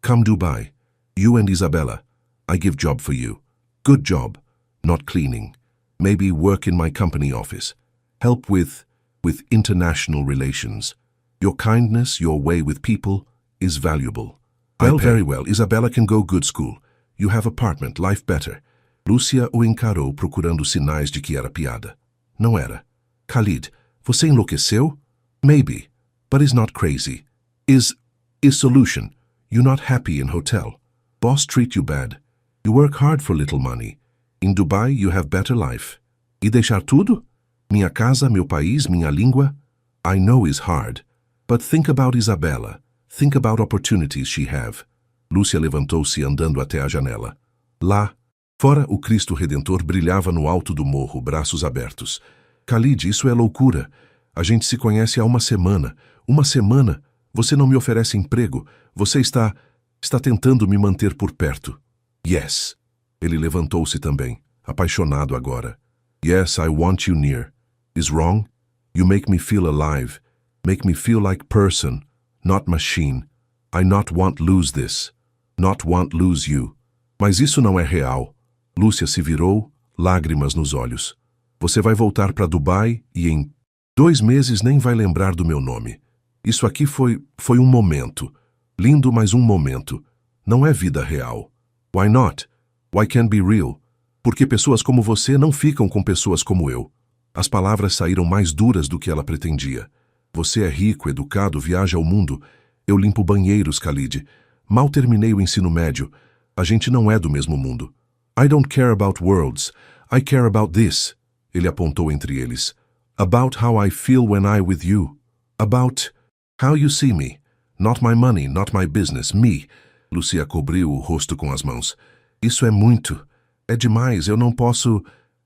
"Come Dubai. You and Isabella. I give job for you. Good job. Not cleaning. Maybe work in my company office. Help with international relations. Your kindness, your way with people is valuable." "Well, very well. Isabella can go good school. You have apartment, life better." Lúcia o encarou procurando sinais de que era piada. Não era. "Khalid, você enlouqueceu?" "Maybe, but is not crazy. Is solution. You not happy in hotel. Boss treat you bad. You work hard for little money. In Dubai you have better life." "E deixar tudo? Minha casa, meu país, minha língua?" "I know is hard. But think about Isabella. Think about opportunities she have." Lúcia levantou-se andando até a janela. Lá, fora, o Cristo Redentor brilhava no alto do morro, braços abertos. "Khalid, isso é loucura. A gente se conhece há uma semana. Uma semana. Você não me oferece emprego. Você está tentando me manter por perto." "Yes." Ele levantou-se também, apaixonado agora. "Yes, I want you near. Is wrong? You make me feel alive. Make me feel like person, not machine. I not want lose this. Not want lose you." "Mas isso não é real." Lúcia se virou, lágrimas nos olhos. "Você vai voltar para Dubai e em 2 meses nem vai lembrar do meu nome. Isso aqui foi um momento. Lindo, mas um momento. Não é vida real. Why not? Why can't be real? Porque pessoas como você não ficam com pessoas como eu." As palavras saíram mais duras do que ela pretendia. "Você é rico, educado, viaja ao mundo. Eu limpo banheiros, Khalid. Mal terminei o ensino médio. A gente não é do mesmo mundo. I don't care about worlds. I care about this. Ele apontou entre eles. About how I feel when I'm with you. About how you see me. Not my money, not my business, me. Lucia cobriu o rosto com as mãos. Isso é muito. É demais, eu não posso...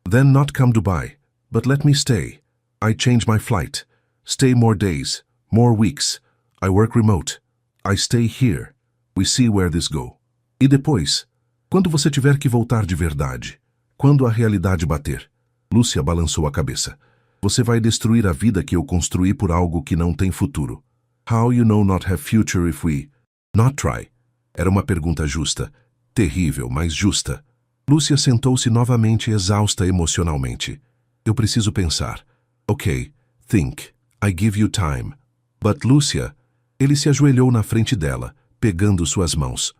Then not come Dubai. But let me stay. I change my flight. Stay more days, more weeks. I work remote. I stay here. We see where this go. E depois? Quando você tiver que voltar de verdade? Quando a realidade bater? Lúcia balançou a cabeça. Você vai destruir a vida que eu construí por algo que não tem futuro. How you know not have future if we not try? Era uma pergunta justa. Terrível, mas justa. Lúcia sentou-se novamente exausta emocionalmente. Eu preciso pensar. Ok, think. I give you time. But Lúcia... Ele se ajoelhou na frente dela, pegando suas mãos.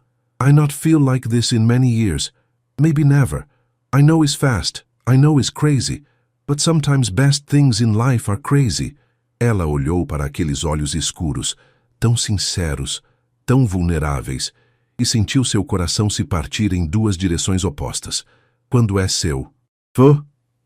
I not feel like this in many years. Maybe never. I know it's fast. I know it's crazy. But sometimes best things in life are crazy. Ela olhou para aqueles olhos escuros, tão sinceros, tão vulneráveis, e sentiu seu coração se partir em duas direções opostas. Quando é seu?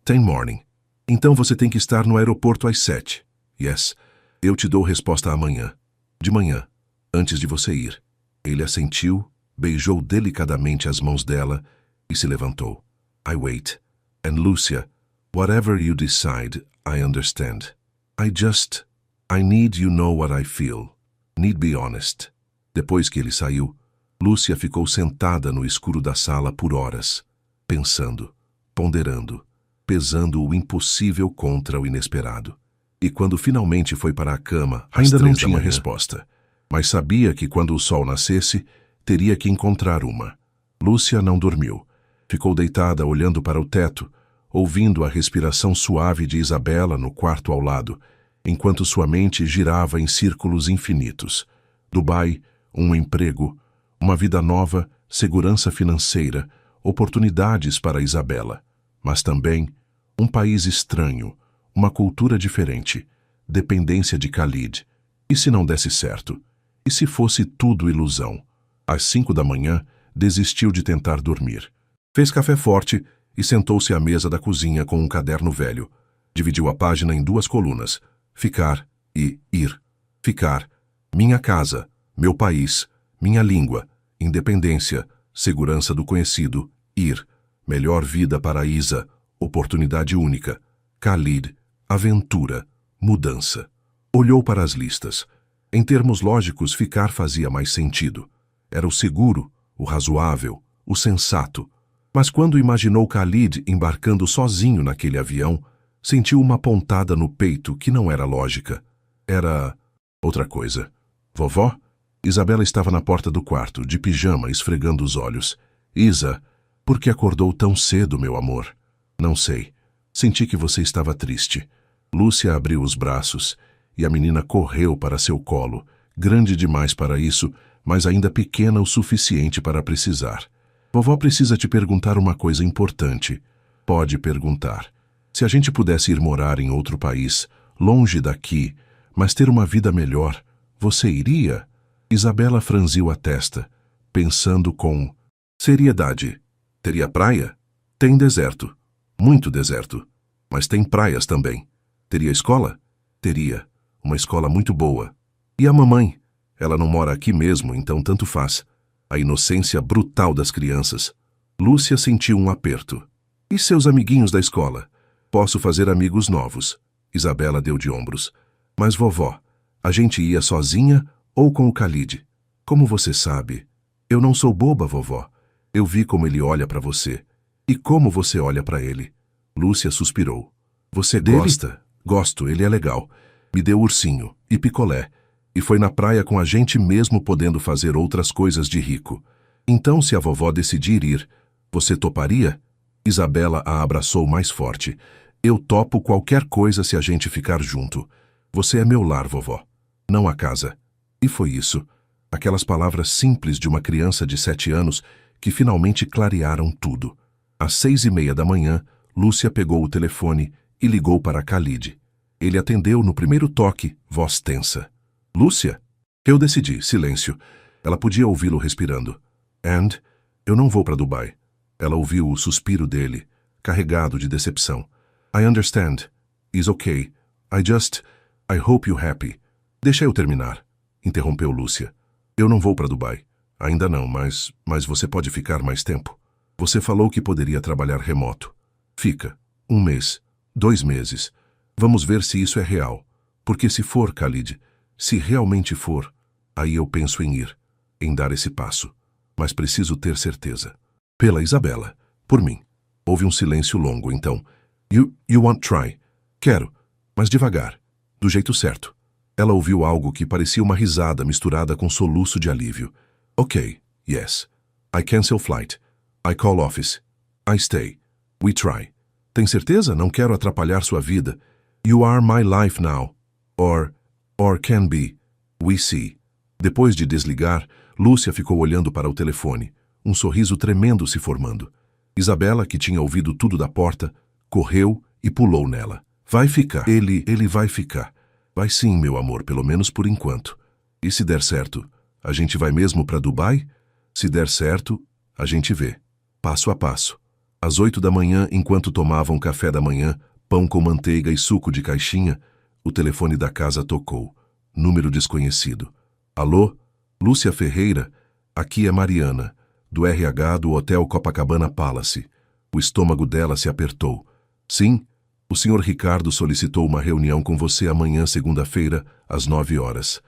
Tem morning. Então você tem que estar no aeroporto às 7. Yes. Eu te dou resposta amanhã. De manhã, antes de você ir. Ele assentiu, beijou delicadamente as mãos dela e se levantou. I wait. And Lúcia, whatever you decide, I understand. I need you know what I feel. Need be honest. Depois que ele saiu, Lúcia ficou sentada no escuro da sala por horas, pensando, ponderando, pesando o impossível contra o inesperado. E quando finalmente foi para a cama, ainda não tinha resposta. Mas sabia que quando o sol nascesse, teria que encontrar uma. Lúcia não dormiu. Ficou deitada olhando para o teto, ouvindo a respiração suave de Isabela no quarto ao lado, enquanto sua mente girava em círculos infinitos. Dubai, um emprego, uma vida nova, segurança financeira, oportunidades para Isabela. Mas também um país estranho, uma cultura diferente, dependência de Khalid. E se não desse certo? E se fosse tudo ilusão? Às 5 da manhã, desistiu de tentar dormir. Fez café forte e sentou-se à mesa da cozinha com um caderno velho. Dividiu a página em 2 colunas, ficar e ir. Ficar, minha casa, meu país, minha língua, independência, segurança do conhecido, ir, melhor vida para Isa, oportunidade única, Khalid, aventura, mudança. Olhou para as listas. Em termos lógicos, ficar fazia mais sentido. Era o seguro, o razoável, o sensato. Mas quando imaginou Khalid embarcando sozinho naquele avião, sentiu uma pontada no peito que não era lógica. Era outra coisa. Vovó? Isabela estava na porta do quarto, de pijama, esfregando os olhos. Isa, por que acordou tão cedo, meu amor? Não sei. Senti que você estava triste. Lúcia abriu os braços e a menina correu para seu colo, grande demais para isso, mas ainda pequena o suficiente para precisar. Vovó precisa te perguntar uma coisa importante. Pode perguntar. Se a gente pudesse ir morar em outro país, longe daqui, mas ter uma vida melhor, você iria? Isabela franziu a testa, pensando com seriedade. Teria praia? Tem deserto. Muito deserto. Mas tem praias também. Teria escola? Teria. Uma escola muito boa. E a mamãe? Ela não mora aqui mesmo, então tanto faz. A inocência brutal das crianças. Lúcia sentiu um aperto. E seus amiguinhos da escola? Posso fazer amigos novos. Isabela deu de ombros. Mas vovó, a gente ia sozinha ou com o Khalid? Como você sabe? Eu não sou boba, vovó. Eu vi como ele olha para você. E como você olha para ele. Lúcia suspirou. Você gosta? Gosto, ele é legal. Me deu ursinho e picolé. E foi na praia com a gente mesmo podendo fazer outras coisas de rico. Então, se a vovó decidir ir, você toparia? Isabela a abraçou mais forte. Eu topo qualquer coisa se a gente ficar junto. Você é meu lar, vovó. Não a casa. E foi isso. Aquelas palavras simples de uma criança de 7 anos que finalmente clarearam tudo. Às 6:30 da manhã, Lúcia pegou o telefone e ligou para Khalid. Ele atendeu no primeiro toque, voz tensa. Lúcia? Eu decidi, silêncio. Ela podia ouvi-lo respirando. And, eu não vou para Dubai. Ela ouviu o suspiro dele, carregado de decepção. I understand. It's okay. I hope you're happy. Deixa eu terminar, interrompeu Lúcia. Eu não vou para Dubai. Ainda não, mas você pode ficar mais tempo. Você falou que poderia trabalhar remoto. Fica. 1 mês. 2 meses. Vamos ver se isso é real. Porque se for, Khalid, se realmente for, aí eu penso em ir, em dar esse passo. Mas preciso ter certeza. Pela Isabela. Por mim. Houve um silêncio longo, então. You want try? Quero, mas devagar. Do jeito certo. Ela ouviu algo que parecia uma risada misturada com soluço de alívio. Ok, yes. I cancel flight. I call office. I stay. We try. Tem certeza? Não quero atrapalhar sua vida. You are my life now. Or can be. We see. Depois de desligar, Lúcia ficou olhando para o telefone, um sorriso tremendo se formando. Isabela, que tinha ouvido tudo da porta, correu e pulou nela. Vai ficar. Ele vai ficar. Vai sim, meu amor, pelo menos por enquanto. E se der certo, a gente vai mesmo para Dubai? Se der certo, a gente vê. Passo a passo. Às 8 da manhã, enquanto tomavam café da manhã, pão com manteiga e suco de caixinha, o telefone da casa tocou. Número desconhecido. Alô? Lúcia Ferreira? Aqui é Mariana, do RH do Hotel Copacabana Palace. O estômago dela se apertou. Sim? O senhor Ricardo solicitou uma reunião com você amanhã, segunda-feira, às 9 horas.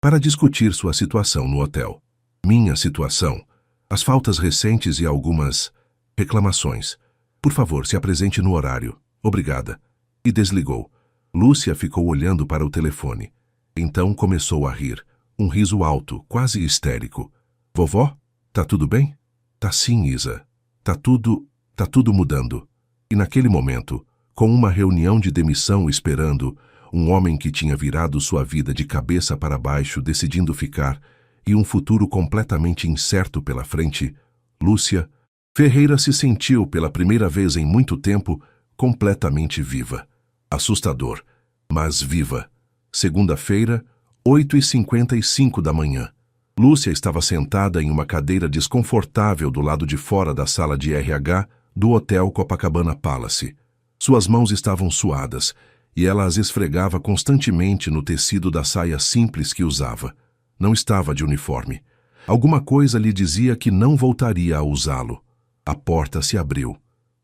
Para discutir sua situação no hotel. Minha situação? As faltas recentes e algumas reclamações. Por favor, se apresente no horário. Obrigada. E desligou. Lúcia ficou olhando para o telefone. Então começou a rir. Um riso alto, quase histérico. Vovó? Tá tudo bem? Tá sim, Isa. Tá tudo mudando. E naquele momento, com uma reunião de demissão esperando, um homem que tinha virado sua vida de cabeça para baixo decidindo ficar, e um futuro completamente incerto pela frente, Lúcia Ferreira se sentiu pela primeira vez em muito tempo completamente viva. Assustador, mas viva. Segunda-feira, 8h55 da manhã. Lúcia estava sentada em uma cadeira desconfortável do lado de fora da sala de RH do Hotel Copacabana Palace. Suas mãos estavam suadas e ela as esfregava constantemente no tecido da saia simples que usava. Não estava de uniforme. Alguma coisa lhe dizia que não voltaria a usá-lo. A porta se abriu.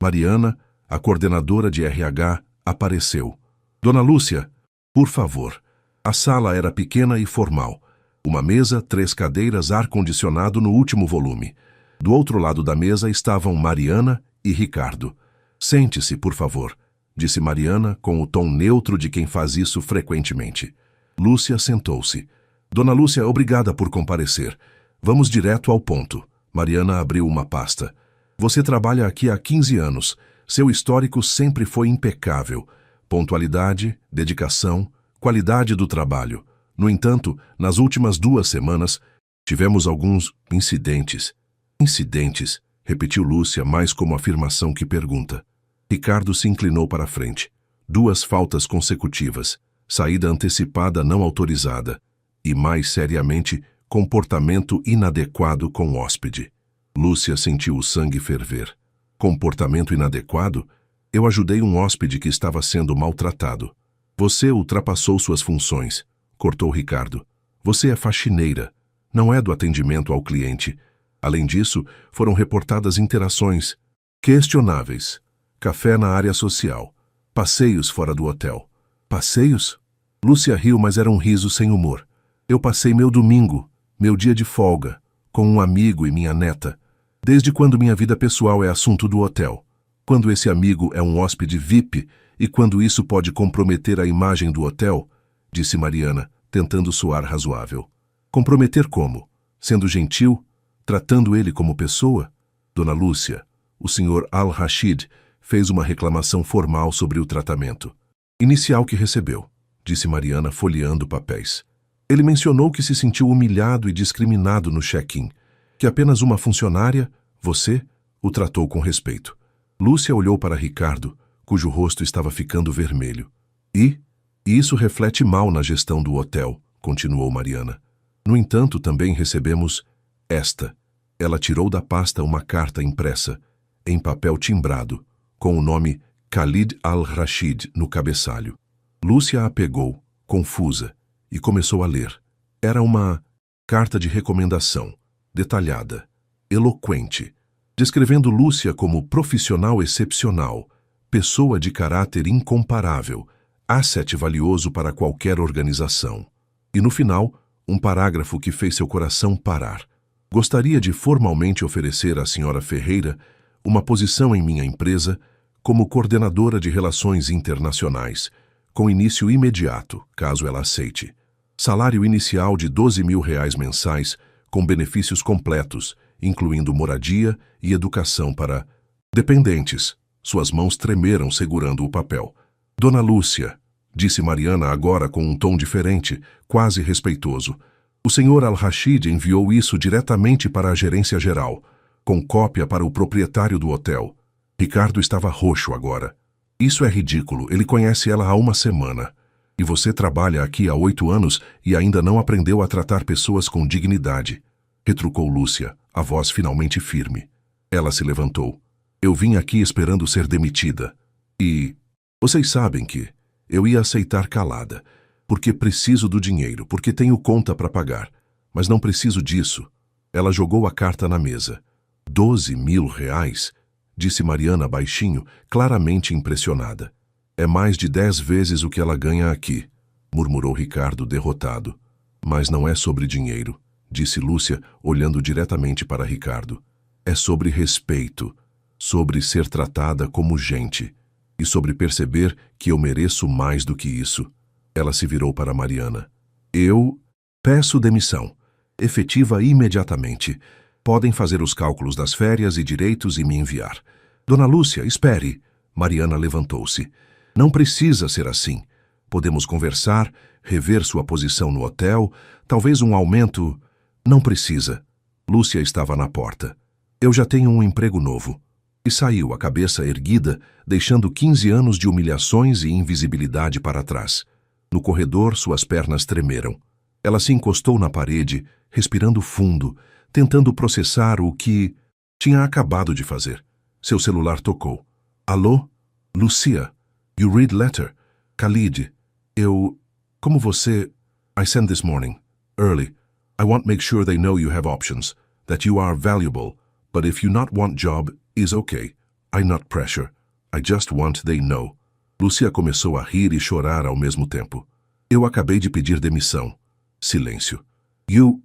Mariana, a coordenadora de RH, apareceu. Dona Lúcia, por favor. A sala era pequena e formal. Uma mesa, 3 cadeiras, ar-condicionado no último volume. Do outro lado da mesa estavam Mariana e Ricardo. Sente-se, por favor, disse Mariana com o tom neutro de quem faz isso frequentemente. Lúcia sentou-se. Dona Lúcia, obrigada por comparecer. Vamos direto ao ponto. Mariana abriu uma pasta. Você trabalha aqui há 15 anos. Seu histórico sempre foi impecável. Pontualidade, dedicação, qualidade do trabalho. No entanto, nas últimas 2 semanas, tivemos alguns incidentes. Incidentes, repetiu Lúcia mais como afirmação que pergunta. Ricardo se inclinou para a frente. 2 faltas consecutivas, saída antecipada não autorizada e, mais seriamente, comportamento inadequado com o hóspede. Lúcia sentiu o sangue ferver. Comportamento inadequado? Eu ajudei um hóspede que estava sendo maltratado. Você ultrapassou suas funções, cortou Ricardo. Você é faxineira, não é do atendimento ao cliente. Além disso, foram reportadas interações questionáveis. Café na área social. Passeios fora do hotel. Passeios? Lúcia riu, mas era um riso sem humor. Eu passei meu domingo, meu dia de folga, com um amigo e minha neta. Desde quando minha vida pessoal é assunto do hotel? Quando esse amigo é um hóspede VIP e quando isso pode comprometer a imagem do hotel? Disse Mariana, tentando soar razoável. Comprometer como? Sendo gentil? Tratando ele como pessoa? Dona Lúcia, o Sr. Al-Rashid fez uma reclamação formal sobre o tratamento. Inicial que recebeu, disse Mariana folheando papéis. Ele mencionou que se sentiu humilhado e discriminado no check-in, que apenas uma funcionária, você, o tratou com respeito. Lúcia olhou para Ricardo, cujo rosto estava ficando vermelho. E isso reflete mal na gestão do hotel, continuou Mariana. No entanto, também recebemos esta. Ela tirou da pasta uma carta impressa, em papel timbrado, com o nome Khalid al-Rashid no cabeçalho. Lúcia a pegou, confusa, e começou a ler. Era uma carta de recomendação, detalhada, eloquente, descrevendo Lúcia como profissional excepcional, pessoa de caráter incomparável, asset valioso para qualquer organização. E no final, um parágrafo que fez seu coração parar. Gostaria de formalmente oferecer à Sra. Ferreira uma posição em minha empresa como coordenadora de relações internacionais, com início imediato, caso ela aceite. Salário inicial de R$ 12.000 mensais, com benefícios completos, incluindo moradia e educação para dependentes. Suas mãos tremeram segurando o papel. Dona Lúcia, disse Mariana agora com um tom diferente, quase respeitoso. O Sr. Al-Rashid enviou isso diretamente para a gerência geral, com cópia para o proprietário do hotel. Ricardo estava roxo agora. Isso é ridículo, ele conhece ela há uma semana. E você trabalha aqui há 8 anos e ainda não aprendeu a tratar pessoas com dignidade. Retrucou Lúcia, a voz finalmente firme. Ela se levantou. Eu vim aqui esperando ser demitida. E vocês sabem que eu ia aceitar calada, porque preciso do dinheiro, porque tenho conta para pagar. Mas não preciso disso. Ela jogou a carta na mesa. R$ 12.000, disse Mariana baixinho, claramente impressionada. É mais de 10 vezes o que ela ganha aqui, murmurou Ricardo derrotado. Mas não é sobre dinheiro, disse Lúcia, olhando diretamente para Ricardo. É sobre respeito, sobre ser tratada como gente, e sobre perceber que eu mereço mais do que isso. Ela se virou para Mariana. Eu peço demissão, efetiva imediatamente. Podem fazer os cálculos das férias e direitos e me enviar. Dona Lúcia, espere. Mariana levantou-se. Não precisa ser assim. Podemos conversar, rever sua posição no hotel, talvez um aumento. Não precisa. Lúcia estava na porta. Eu já tenho um emprego novo. E saiu, a cabeça erguida, deixando 15 anos de humilhações e invisibilidade para trás. No corredor, suas pernas tremeram. Ela se encostou na parede, respirando fundo, tentando processar o que tinha acabado de fazer. Seu celular tocou. Alô? Lucia? You read letter? Khalid, como você... I sent this morning, early. I want make sure they know you have options, that you are valuable, but if you not want job, is okay. I not pressure. I just want they know. Lucia começou a rir e chorar ao mesmo tempo. Eu acabei de pedir demissão. Silêncio. You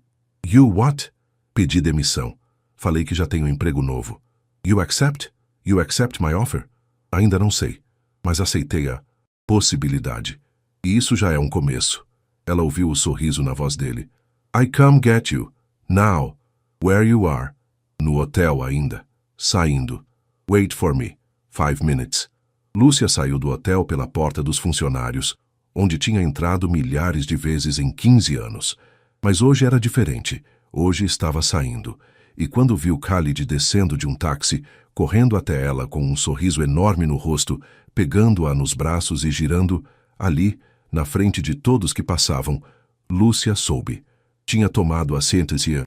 what? Pedi demissão. Falei que já tenho um emprego novo. You accept? You accept my offer? Ainda não sei, mas aceitei a possibilidade. E isso já é um começo. Ela ouviu o sorriso na voz dele. I come get you. Now. Where you are. No hotel ainda. Saindo. Wait for me. 5 minutes. Lúcia saiu do hotel pela porta dos funcionários, onde tinha entrado milhares de vezes em 15 anos. Mas hoje era diferente. Hoje estava saindo. E quando viu Khalid descendo de um táxi, correndo até ela com um sorriso enorme no rosto, pegando-a nos braços e girando, ali, na frente de todos que passavam, Lúcia soube. Tinha tomado a sentença.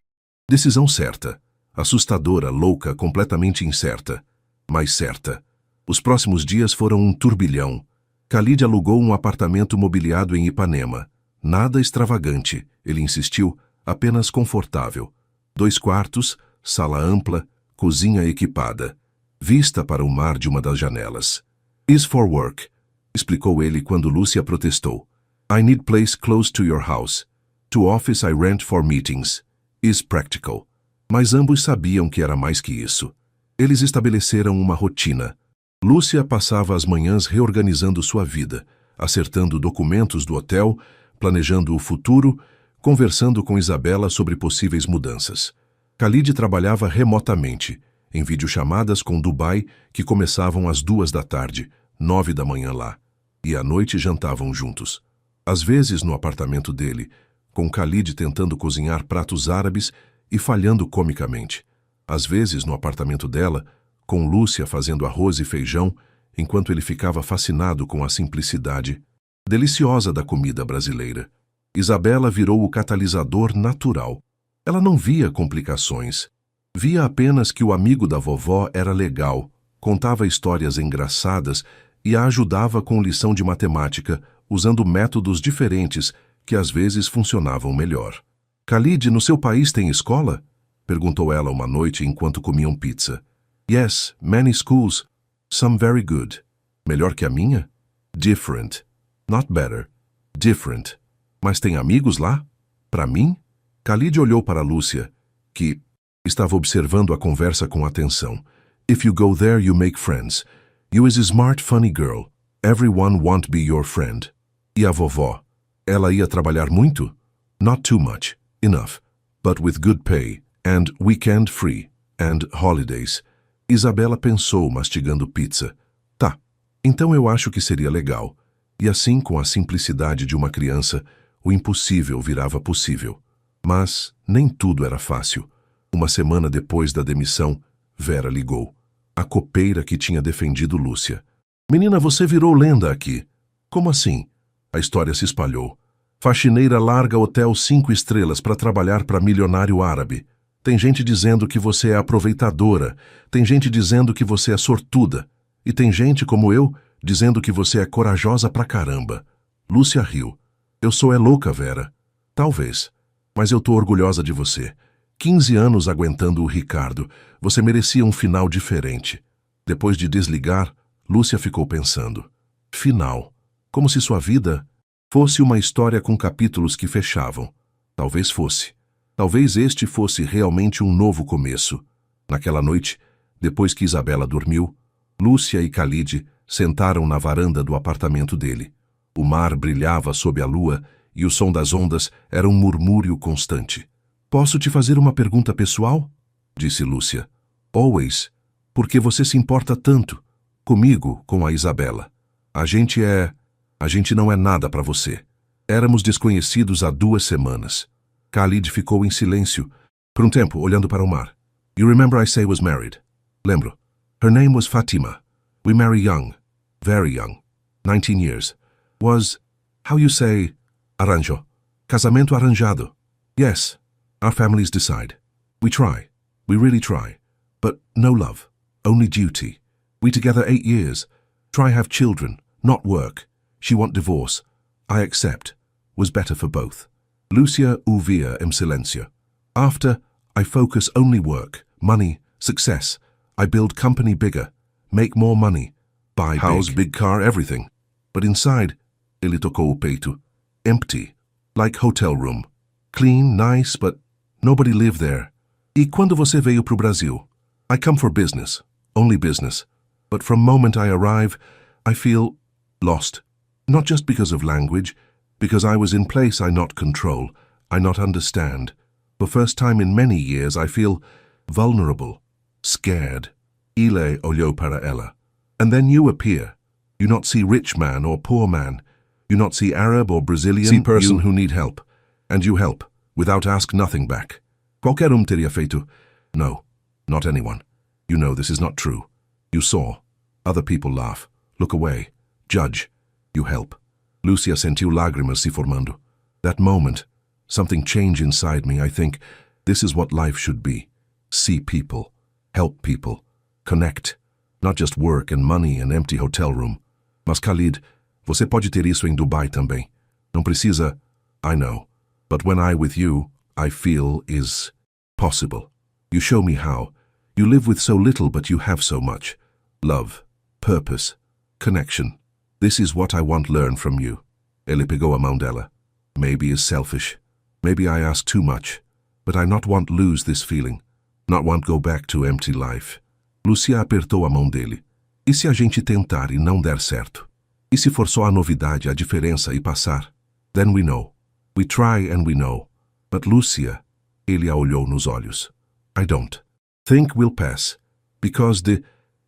Decisão certa. Assustadora, louca, completamente incerta. Mas certa. Os próximos dias foram um turbilhão. Khalid alugou um apartamento mobiliado em Ipanema. Nada extravagante, ele insistiu, apenas confortável. 2 quartos, sala ampla, cozinha equipada. Vista para o mar de uma das janelas. Is for work, explicou ele quando Lúcia protestou. I need place close to your house. To office I rent for meetings. Is practical. Mas ambos sabiam que era mais que isso. Eles estabeleceram uma rotina. Lúcia passava as manhãs reorganizando sua vida, acertando documentos do hotel, planejando o futuro, conversando com Isabela sobre possíveis mudanças. Khalid trabalhava remotamente, em videochamadas com Dubai, que começavam às 2 da tarde, 9 da manhã lá, e à noite jantavam juntos. Às vezes no apartamento dele, com Khalid tentando cozinhar pratos árabes e falhando comicamente. Às vezes no apartamento dela, com Lúcia fazendo arroz e feijão, enquanto ele ficava fascinado com a simplicidade deliciosa da comida brasileira. Isabela virou o catalisador natural. Ela não via complicações. Via apenas que o amigo da vovó era legal, contava histórias engraçadas e a ajudava com lição de matemática, usando métodos diferentes que às vezes funcionavam melhor. Khalid, no seu país tem escola? Perguntou ela uma noite enquanto comiam pizza. Yes, many schools. Some very good. Melhor que a minha? Different. Not better. Different. Mas tem amigos lá? Para mim? Khalid olhou para Lúcia, que estava observando a conversa com atenção. If you go there, you make friends. You is a smart, funny girl. Everyone want be your friend. E a vovó? Ela ia trabalhar muito? Not too much. Enough. But with good pay. And weekend free. And holidays. Isabela pensou, mastigando pizza. Tá, então eu acho que seria legal. E assim, com a simplicidade de uma criança, o impossível virava possível. Mas nem tudo era fácil. Uma semana depois da demissão, Vera ligou. A copeira que tinha defendido Lúcia. Menina, você virou lenda aqui. Como assim? A história se espalhou. Faxineira larga hotel 5 estrelas para trabalhar para milionário árabe. Tem gente dizendo que você é aproveitadora. Tem gente dizendo que você é sortuda. E tem gente, como eu, dizendo que você é corajosa pra caramba. Lúcia riu. Eu sou louca, Vera. Talvez. Mas eu tô orgulhosa de você. 15 anos aguentando o Ricardo. Você merecia um final diferente. Depois de desligar, Lúcia ficou pensando. Final. Como se sua vida fosse uma história com capítulos que fechavam. Talvez fosse. Talvez este fosse realmente um novo começo. Naquela noite, depois que Isabela dormiu, Lúcia e Khalid sentaram na varanda do apartamento dele. O mar brilhava sob a lua e o som das ondas era um murmúrio constante. Posso te fazer uma pergunta pessoal? Disse Lúcia. Always. Por que você se importa tanto? Comigo, com a Isabela. A gente não é nada para você. Éramos desconhecidos há 2 semanas. Khalid ficou em silêncio, por um tempo, olhando para o mar. You remember I say was married? Lembro. Her name was Fatima. We marry young. Very young. 19 years. Was, how you say, arranjo. Casamento arranjado. Yes. Our families decide. We try. We really try. But no love. Only duty. We together 8 years. Try have children, not work. She want divorce. I accept. Was better for both. Lúcia ouvia em silêncio. After, I focus only work, money, success. I build company bigger, make more money, buy house, big car, everything. But inside, ele tocou o peito. Empty, like hotel room. Clean, nice, but nobody live there. E quando você veio pro Brasil? I come for business, only business. But from moment I arrive, I feel lost. Not just because of language, because I was in place I not control, I not understand. For first time in many years I feel vulnerable, scared. Ile olhou para ela. And then you appear. You not see rich man or poor man. You not see Arab or Brazilian. See person who need help. And you help, without ask nothing back. Qualquer teria feito. No, not anyone. You know this is not true. You saw. Other people laugh. Look away. Judge. You help. Lúcia sentiu lágrimas se formando. That moment, something changed inside me. I think, this is what life should be. See people. Help people. Connect. Not just work and money and empty hotel room. Mas Khalid, você pode ter isso em Dubai também. Não precisa. I know. But when I with you, I feel is possible. You show me how. You live with so little but you have so much. Love. Purpose. Connection. This is what I want learn from you. Ele pegou a mão dela. Maybe is selfish. Maybe I ask too much. But I not want lose this feeling. Not want go back to empty life. Lúcia apertou a mão dele. E se a gente tentar e não der certo? E se for só a novidade, a diferença e passar? Then we know. We try and we know. But Lúcia, ele a olhou nos olhos. I don't. Think we'll pass. Because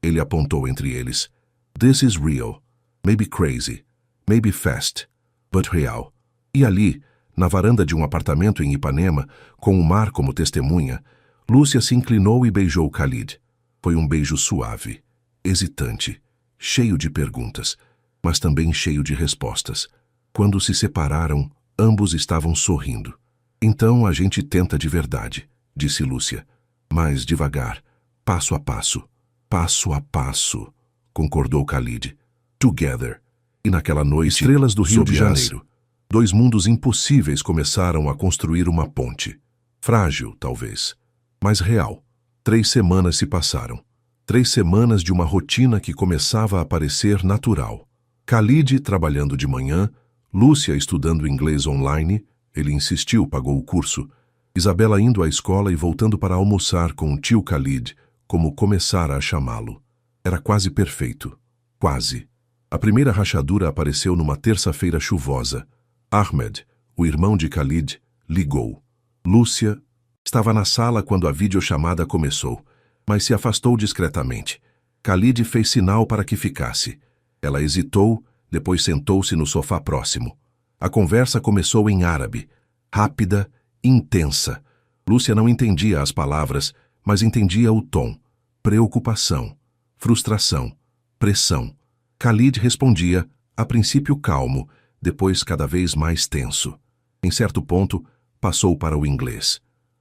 ele apontou entre eles. This is real. Maybe crazy, maybe fast, but real. E ali, na varanda de um apartamento em Ipanema, com o mar como testemunha, Lúcia se inclinou e beijou Khalid. Foi um beijo suave, hesitante, cheio de perguntas, mas também cheio de respostas. Quando se separaram, Ambos estavam sorrindo. Então a gente tenta de verdade, disse Lúcia. Mais devagar, passo a passo. Passo a passo, concordou Khalid. Together. E naquela noite, estrelas do Rio de Janeiro. Dois mundos impossíveis começaram a construir uma ponte. Frágil, talvez, mas real. 3 semanas se passaram. 3 semanas de uma rotina que começava a parecer natural. Khalid trabalhando de manhã, Lúcia estudando inglês online, ele insistiu, pagou o curso. Isabela indo à escola e voltando para almoçar com o tio Khalid, como começara a chamá-lo. Era quase perfeito. Quase. A primeira rachadura apareceu numa terça-feira chuvosa. Ahmed, o irmão de Khalid, ligou. Lúcia estava na sala quando a videochamada começou, mas se afastou discretamente. Khalid fez sinal para que ficasse. Ela hesitou, depois sentou-se no sofá próximo. A conversa começou em árabe, rápida, intensa. Lúcia não entendia as palavras, mas entendia o tom. Preocupação, frustração, pressão. Khalid respondia, a princípio calmo, depois cada vez mais tenso. Em certo ponto, passou para o inglês.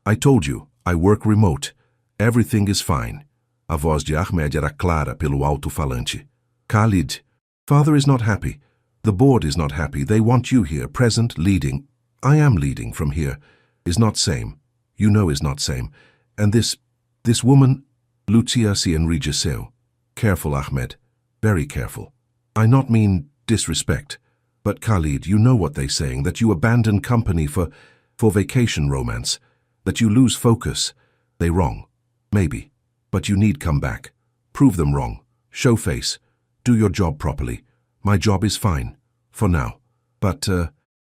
I told you, I work remote. Everything is fine. A voz de Ahmed era clara pelo alto-falante. Khalid, father is not happy. The board is not happy. They want you here, present, leading. I am leading from here. Is not same. You know is not same. And this woman, Lucia se enrijeceu. Careful, Ahmed. Very careful. I not mean disrespect. But Khalid, you know what they're saying, that you abandon company for vacation romance, that you lose focus. They wrong. Maybe. But you need come back. Prove them wrong. Show face. Do your job properly. My job is fine. For now. But,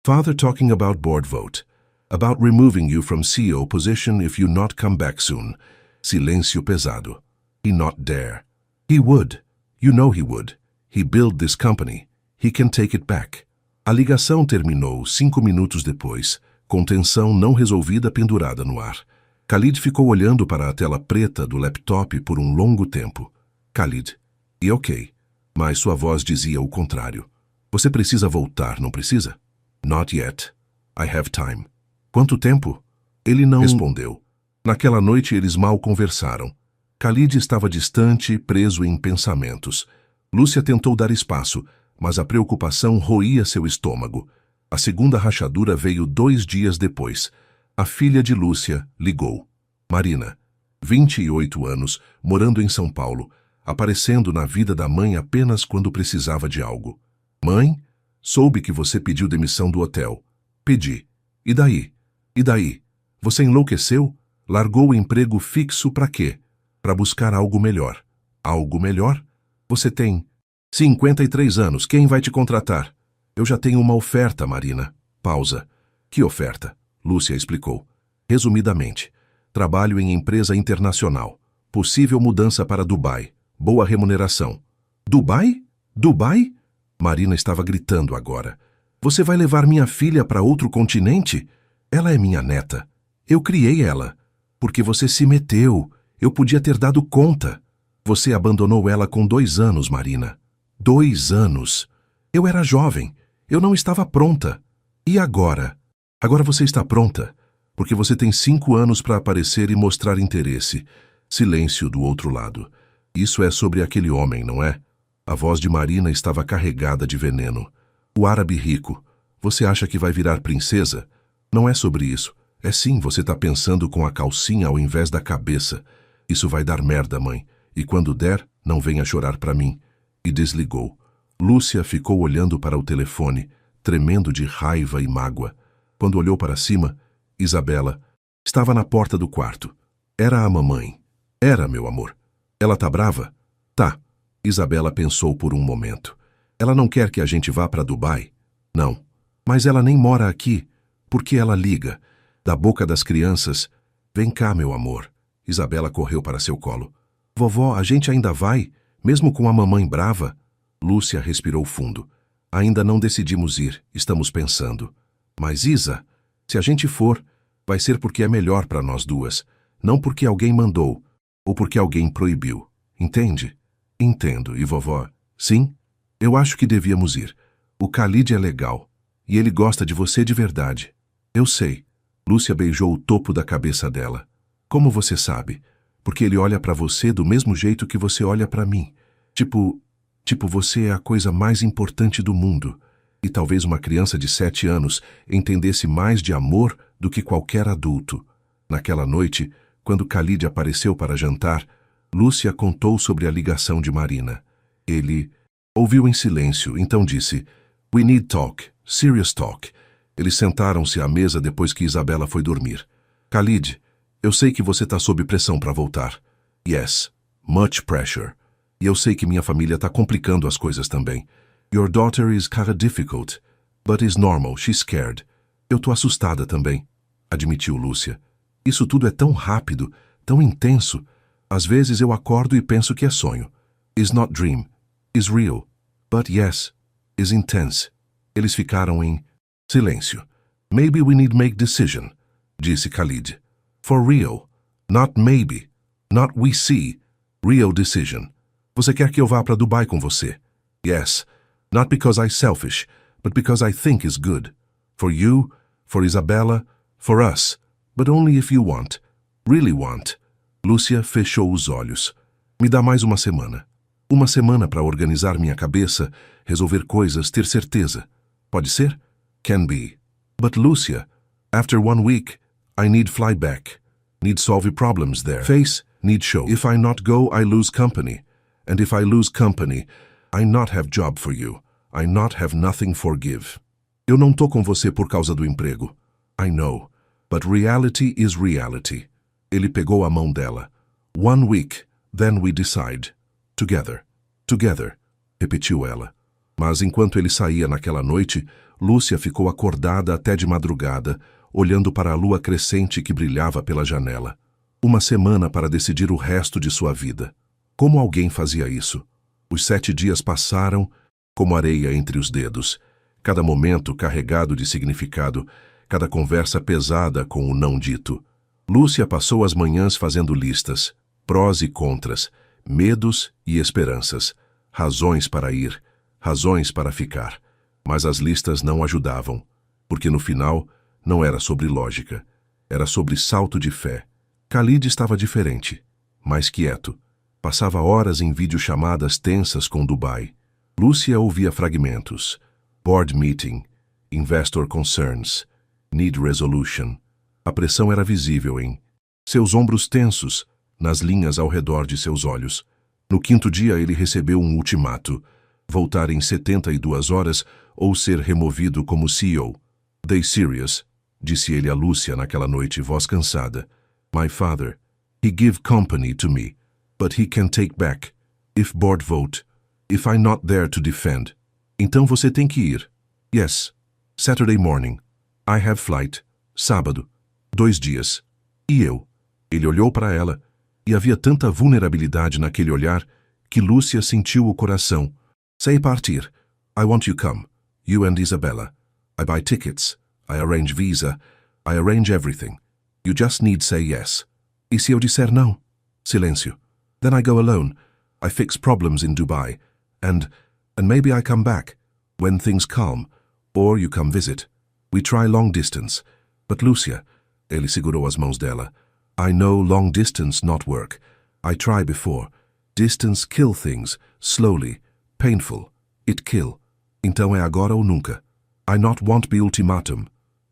father talking about board vote. About removing you from CEO position if you not come back soon. Silêncio pesado. He not dare. He would. You know he would. He build this company. He can take it back. A ligação terminou 5 minutos depois, com tensão não resolvida pendurada no ar. Khalid ficou olhando para a tela preta do laptop por um longo tempo. Khalid. E ok. Mas sua voz dizia o contrário. Você precisa voltar, não precisa? Not yet. I have time. Quanto tempo? Ele não respondeu. Naquela noite eles mal conversaram. Khalid estava distante, preso em pensamentos. Lúcia tentou dar espaço, mas a preocupação roía seu estômago. A segunda rachadura veio 2 dias depois. A filha de Lúcia ligou. Marina, 28 anos, morando em São Paulo, aparecendo na vida da mãe apenas quando precisava de algo. Mãe, soube que você pediu demissão do hotel. Pedi. E daí? E daí? Você enlouqueceu? Largou o emprego fixo para quê? Para buscar algo melhor. Algo melhor? Você tem 53 anos. Quem vai te contratar? Eu já tenho uma oferta, Marina. Pausa. Que oferta? Lúcia explicou. Resumidamente, trabalho em empresa internacional. Possível mudança para Dubai. Boa remuneração. Dubai? Dubai? Marina estava gritando agora. Você vai levar minha filha para outro continente? Ela é minha neta. Eu criei ela. Porque você se meteu. Eu podia ter dado conta. Você abandonou ela com 2 anos, Marina. 2 anos. Eu era jovem. Eu não estava pronta. E agora? Agora você está pronta. Porque você tem 5 anos para aparecer e mostrar interesse. Silêncio do outro lado. Isso é sobre aquele homem, não é? A voz de Marina estava carregada de veneno. O árabe rico. Você acha que vai virar princesa? Não é sobre isso. É sim, você está pensando com a calcinha ao invés da cabeça. Isso vai dar merda, mãe. E quando der, não venha chorar para mim. E desligou. Lúcia ficou olhando para o telefone, tremendo de raiva e mágoa. Quando olhou para cima, Isabela estava na porta do quarto. Era a mamãe. Era, meu amor. Ela tá brava? Tá. Isabela pensou por um momento. Ela não quer que a gente vá para Dubai? Não. Mas ela nem mora aqui. Por que ela liga? Da boca das crianças. Vem cá, meu amor. Isabela correu para seu colo. Vovó, a gente ainda vai? Mesmo com a mamãe brava? Lúcia respirou fundo. Ainda não decidimos ir. Estamos pensando. Mas, Isa, se a gente for, vai ser porque é melhor para nós duas. Não porque alguém mandou. Ou porque alguém proibiu. Entende? Entendo. E vovó? Sim? Eu acho que devíamos ir. O Khalid é legal. E ele gosta de você de verdade. Eu sei. Lúcia beijou o topo da cabeça dela. Como você sabe? Porque ele olha pra você do mesmo jeito que você olha pra mim. Tipo, você é a coisa mais importante do mundo. E talvez uma criança de 7 anos entendesse mais de amor do que qualquer adulto. Naquela noite, quando Khalid apareceu para jantar, Lúcia contou sobre a ligação de Marina. Ele ouviu em silêncio, então disse: "We need talk, serious talk." Eles sentaram-se à mesa depois que Isabela foi dormir. "Khalid, eu sei que você está sob pressão para voltar." "Yes, much pressure." "E eu sei que minha família está complicando as coisas também." "Your daughter is kinda difficult, but is normal, she's scared." "Eu tô assustada também," admitiu Lúcia. "Isso tudo é tão rápido, tão intenso. Às vezes eu acordo e penso que é sonho. Is not dream, is real. But yes, is intense." Eles ficaram em silêncio. "Maybe we need make decision," disse Khalid. "For real. Not maybe. Not we see. Real decision. Você quer que eu vá para Dubai com você?" "Yes. Not because I'm selfish, but because I think is good. For you, for Isabella, for us. But only if you want. Really want." Lúcia fechou os olhos. "Me dá mais uma semana. Uma semana para organizar minha cabeça, resolver coisas, ter certeza. Pode ser?" "Can be. But Lúcia, after 1 week, I need fly back. Need solve problems there. Face, need show. If I not go, I lose company. And if I lose company, I not have job for you. I not have nothing for give. Eu não tô com você por causa do emprego. I know. But reality is reality." Ele pegou a mão dela. "1 week, then we decide. Together. Together," repetiu ela. Mas enquanto ele saía naquela noite, Lúcia ficou acordada até de madrugada, olhando para a lua crescente que brilhava pela janela. Uma semana para decidir o resto de sua vida. Como alguém fazia isso? Os 7 dias passaram como areia entre os dedos, cada momento carregado de significado, cada conversa pesada com o não dito. Lúcia passou as manhãs fazendo listas, prós e contras, medos e esperanças, razões para ir, razões para ficar. Mas as listas não ajudavam, porque no final não era sobre lógica, era sobre salto de fé. Khalid estava diferente, mais quieto. Passava horas em videochamadas tensas com Dubai. Lúcia ouvia fragmentos. Board meeting, investor concerns, need resolution. A pressão era visível em seus ombros tensos, nas linhas ao redor de seus olhos. No 5º dia ele recebeu um ultimato: voltar em 72 horas ou ser removido como CEO. "They serious," disse ele a Lúcia naquela noite, voz cansada. "My father, he give company to me, but he can take back. If board vote, if I'm not there to defend." "Então você tem que ir." "Yes. Saturday morning. I have flight. Sábado. 2 dias. E eu?" Ele olhou para ela, e havia tanta vulnerabilidade naquele olhar que Lúcia sentiu o coração. "Say partir. I want you come. You and Isabella. I buy tickets. I arrange visa. I arrange everything. You just need say yes." "E se eu disser não?" Silêncio. "Then I go alone. I fix problems in Dubai. And maybe I come back. When things calm. Or you come visit. We try long distance. But Lúcia..." Ele segurou as mãos dela. "I know long distance not work. I try before. Distance kill things. Slowly. Painful. It kill. Então é agora ou nunca. I not want be ultimatum.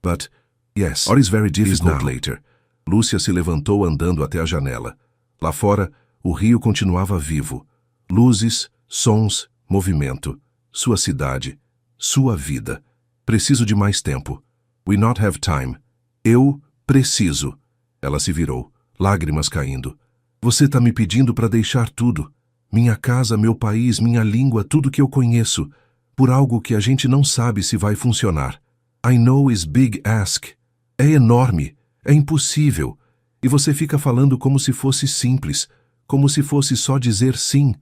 But, yes, or is very difficult later." Lúcia se levantou andando até a janela. Lá fora, o rio continuava vivo. Luzes, sons, movimento. Sua cidade. Sua vida. "Preciso de mais tempo. We not have time. Eu preciso." Ela se virou, lágrimas caindo. "Você tá me pedindo para deixar tudo. Minha casa, meu país, minha língua, tudo que eu conheço. Por algo que a gente não sabe se vai funcionar. I know is big ask. É enorme. É impossível. E você fica falando como se fosse simples. Como se fosse só dizer sim.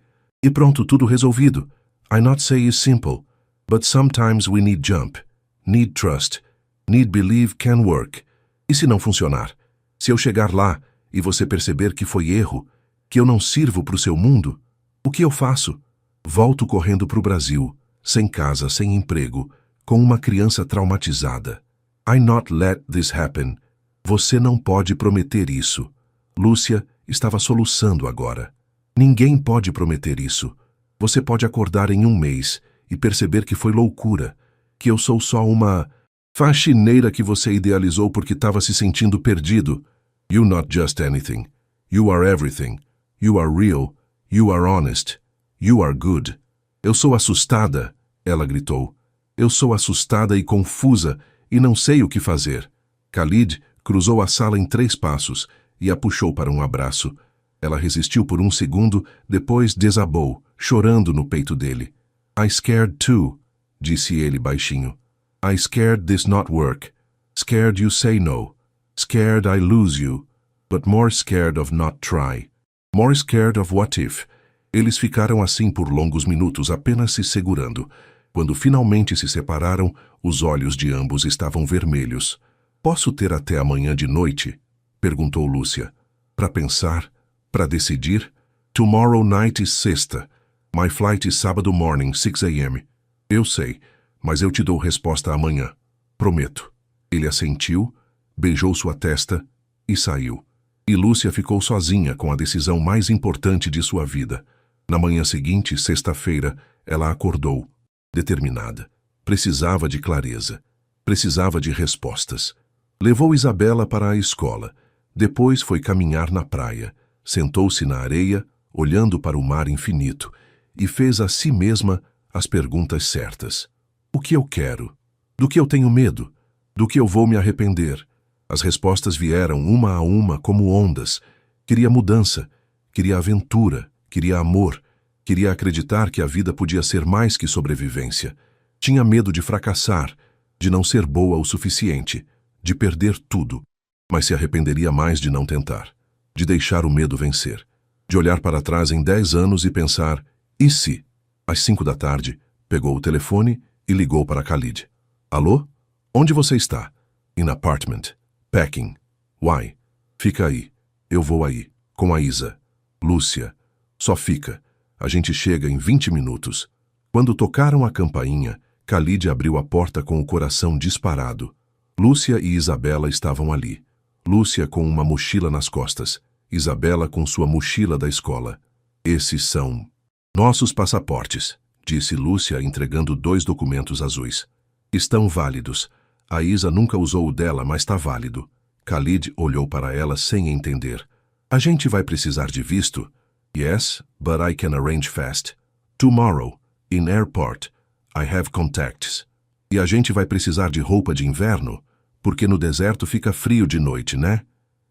E pronto, tudo resolvido. I not say is simple. But sometimes we need jump. Need trust. Need believe can work. E se não funcionar? Se eu chegar lá e você perceber que foi erro, que eu não sirvo para o seu mundo, o que eu faço? Volto correndo para o Brasil, sem casa, sem emprego, com uma criança traumatizada. I not let this happen. Você não pode prometer isso. Lúcia estava soluçando agora. Ninguém pode prometer isso. Você pode acordar em um mês e perceber que foi loucura, que eu sou só uma faxineira que você idealizou porque estava se sentindo perdido. You're not just anything. You are everything. You are real. You are honest. You are good. Eu sou assustada, ela gritou. Eu sou assustada e confusa e não sei o que fazer. Khalid cruzou a sala em 3 passos e a puxou para um abraço. Ela resistiu por um segundo, depois desabou, chorando no peito dele. I scared too, disse ele baixinho. I scared this not work. Scared you say no. Scared I lose you. But more scared of not try. More scared of what if. Eles ficaram assim por longos minutos, apenas se segurando. Quando finalmente se separaram, os olhos de ambos estavam vermelhos. Posso ter até amanhã de noite? Perguntou Lúcia. Para pensar? Para decidir? Tomorrow night is sexta. My flight is sábado morning, 6 a.m. Eu sei, mas eu te dou resposta amanhã. Prometo. Ele assentiu, beijou sua testa e saiu. E Lúcia ficou sozinha com a decisão mais importante de sua vida. Na manhã seguinte, sexta-feira, ela acordou, determinada. Precisava de clareza. Precisava de respostas. Levou Isabela para a escola. Depois foi caminhar na praia. Sentou-se na areia, olhando para o mar infinito, e fez a si mesma as perguntas certas. O que eu quero? Do que eu tenho medo? Do que eu vou me arrepender? As respostas vieram uma a uma como ondas. Queria mudança, queria aventura, queria amor, queria acreditar que a vida podia ser mais que sobrevivência. Tinha medo de fracassar, de não ser boa o suficiente, de perder tudo, mas se arrependeria mais de não tentar, de deixar o medo vencer, de olhar para trás em 10 anos e pensar, e se? Às 5 da tarde, pegou o telefone e ligou para Khalid. Alô? Onde você está? In apartment. Packing. Why? Fica aí. Eu vou aí. Com a Isa. Lúcia. Só fica. A gente chega em 20 minutos. Quando tocaram a campainha, Khalid abriu a porta com o coração disparado. Lúcia e Isabela estavam ali. Lúcia com uma mochila nas costas. Isabela com sua mochila da escola. Esses são nossos passaportes, disse Lúcia entregando 2 documentos azuis. Estão válidos. A Isa nunca usou o dela, mas está válido. Khalid olhou para ela sem entender. A gente vai precisar de visto? Yes, but I can arrange fast. Tomorrow, in airport, I have contacts. E a gente vai precisar de roupa de inverno? Porque no deserto fica frio de noite, né?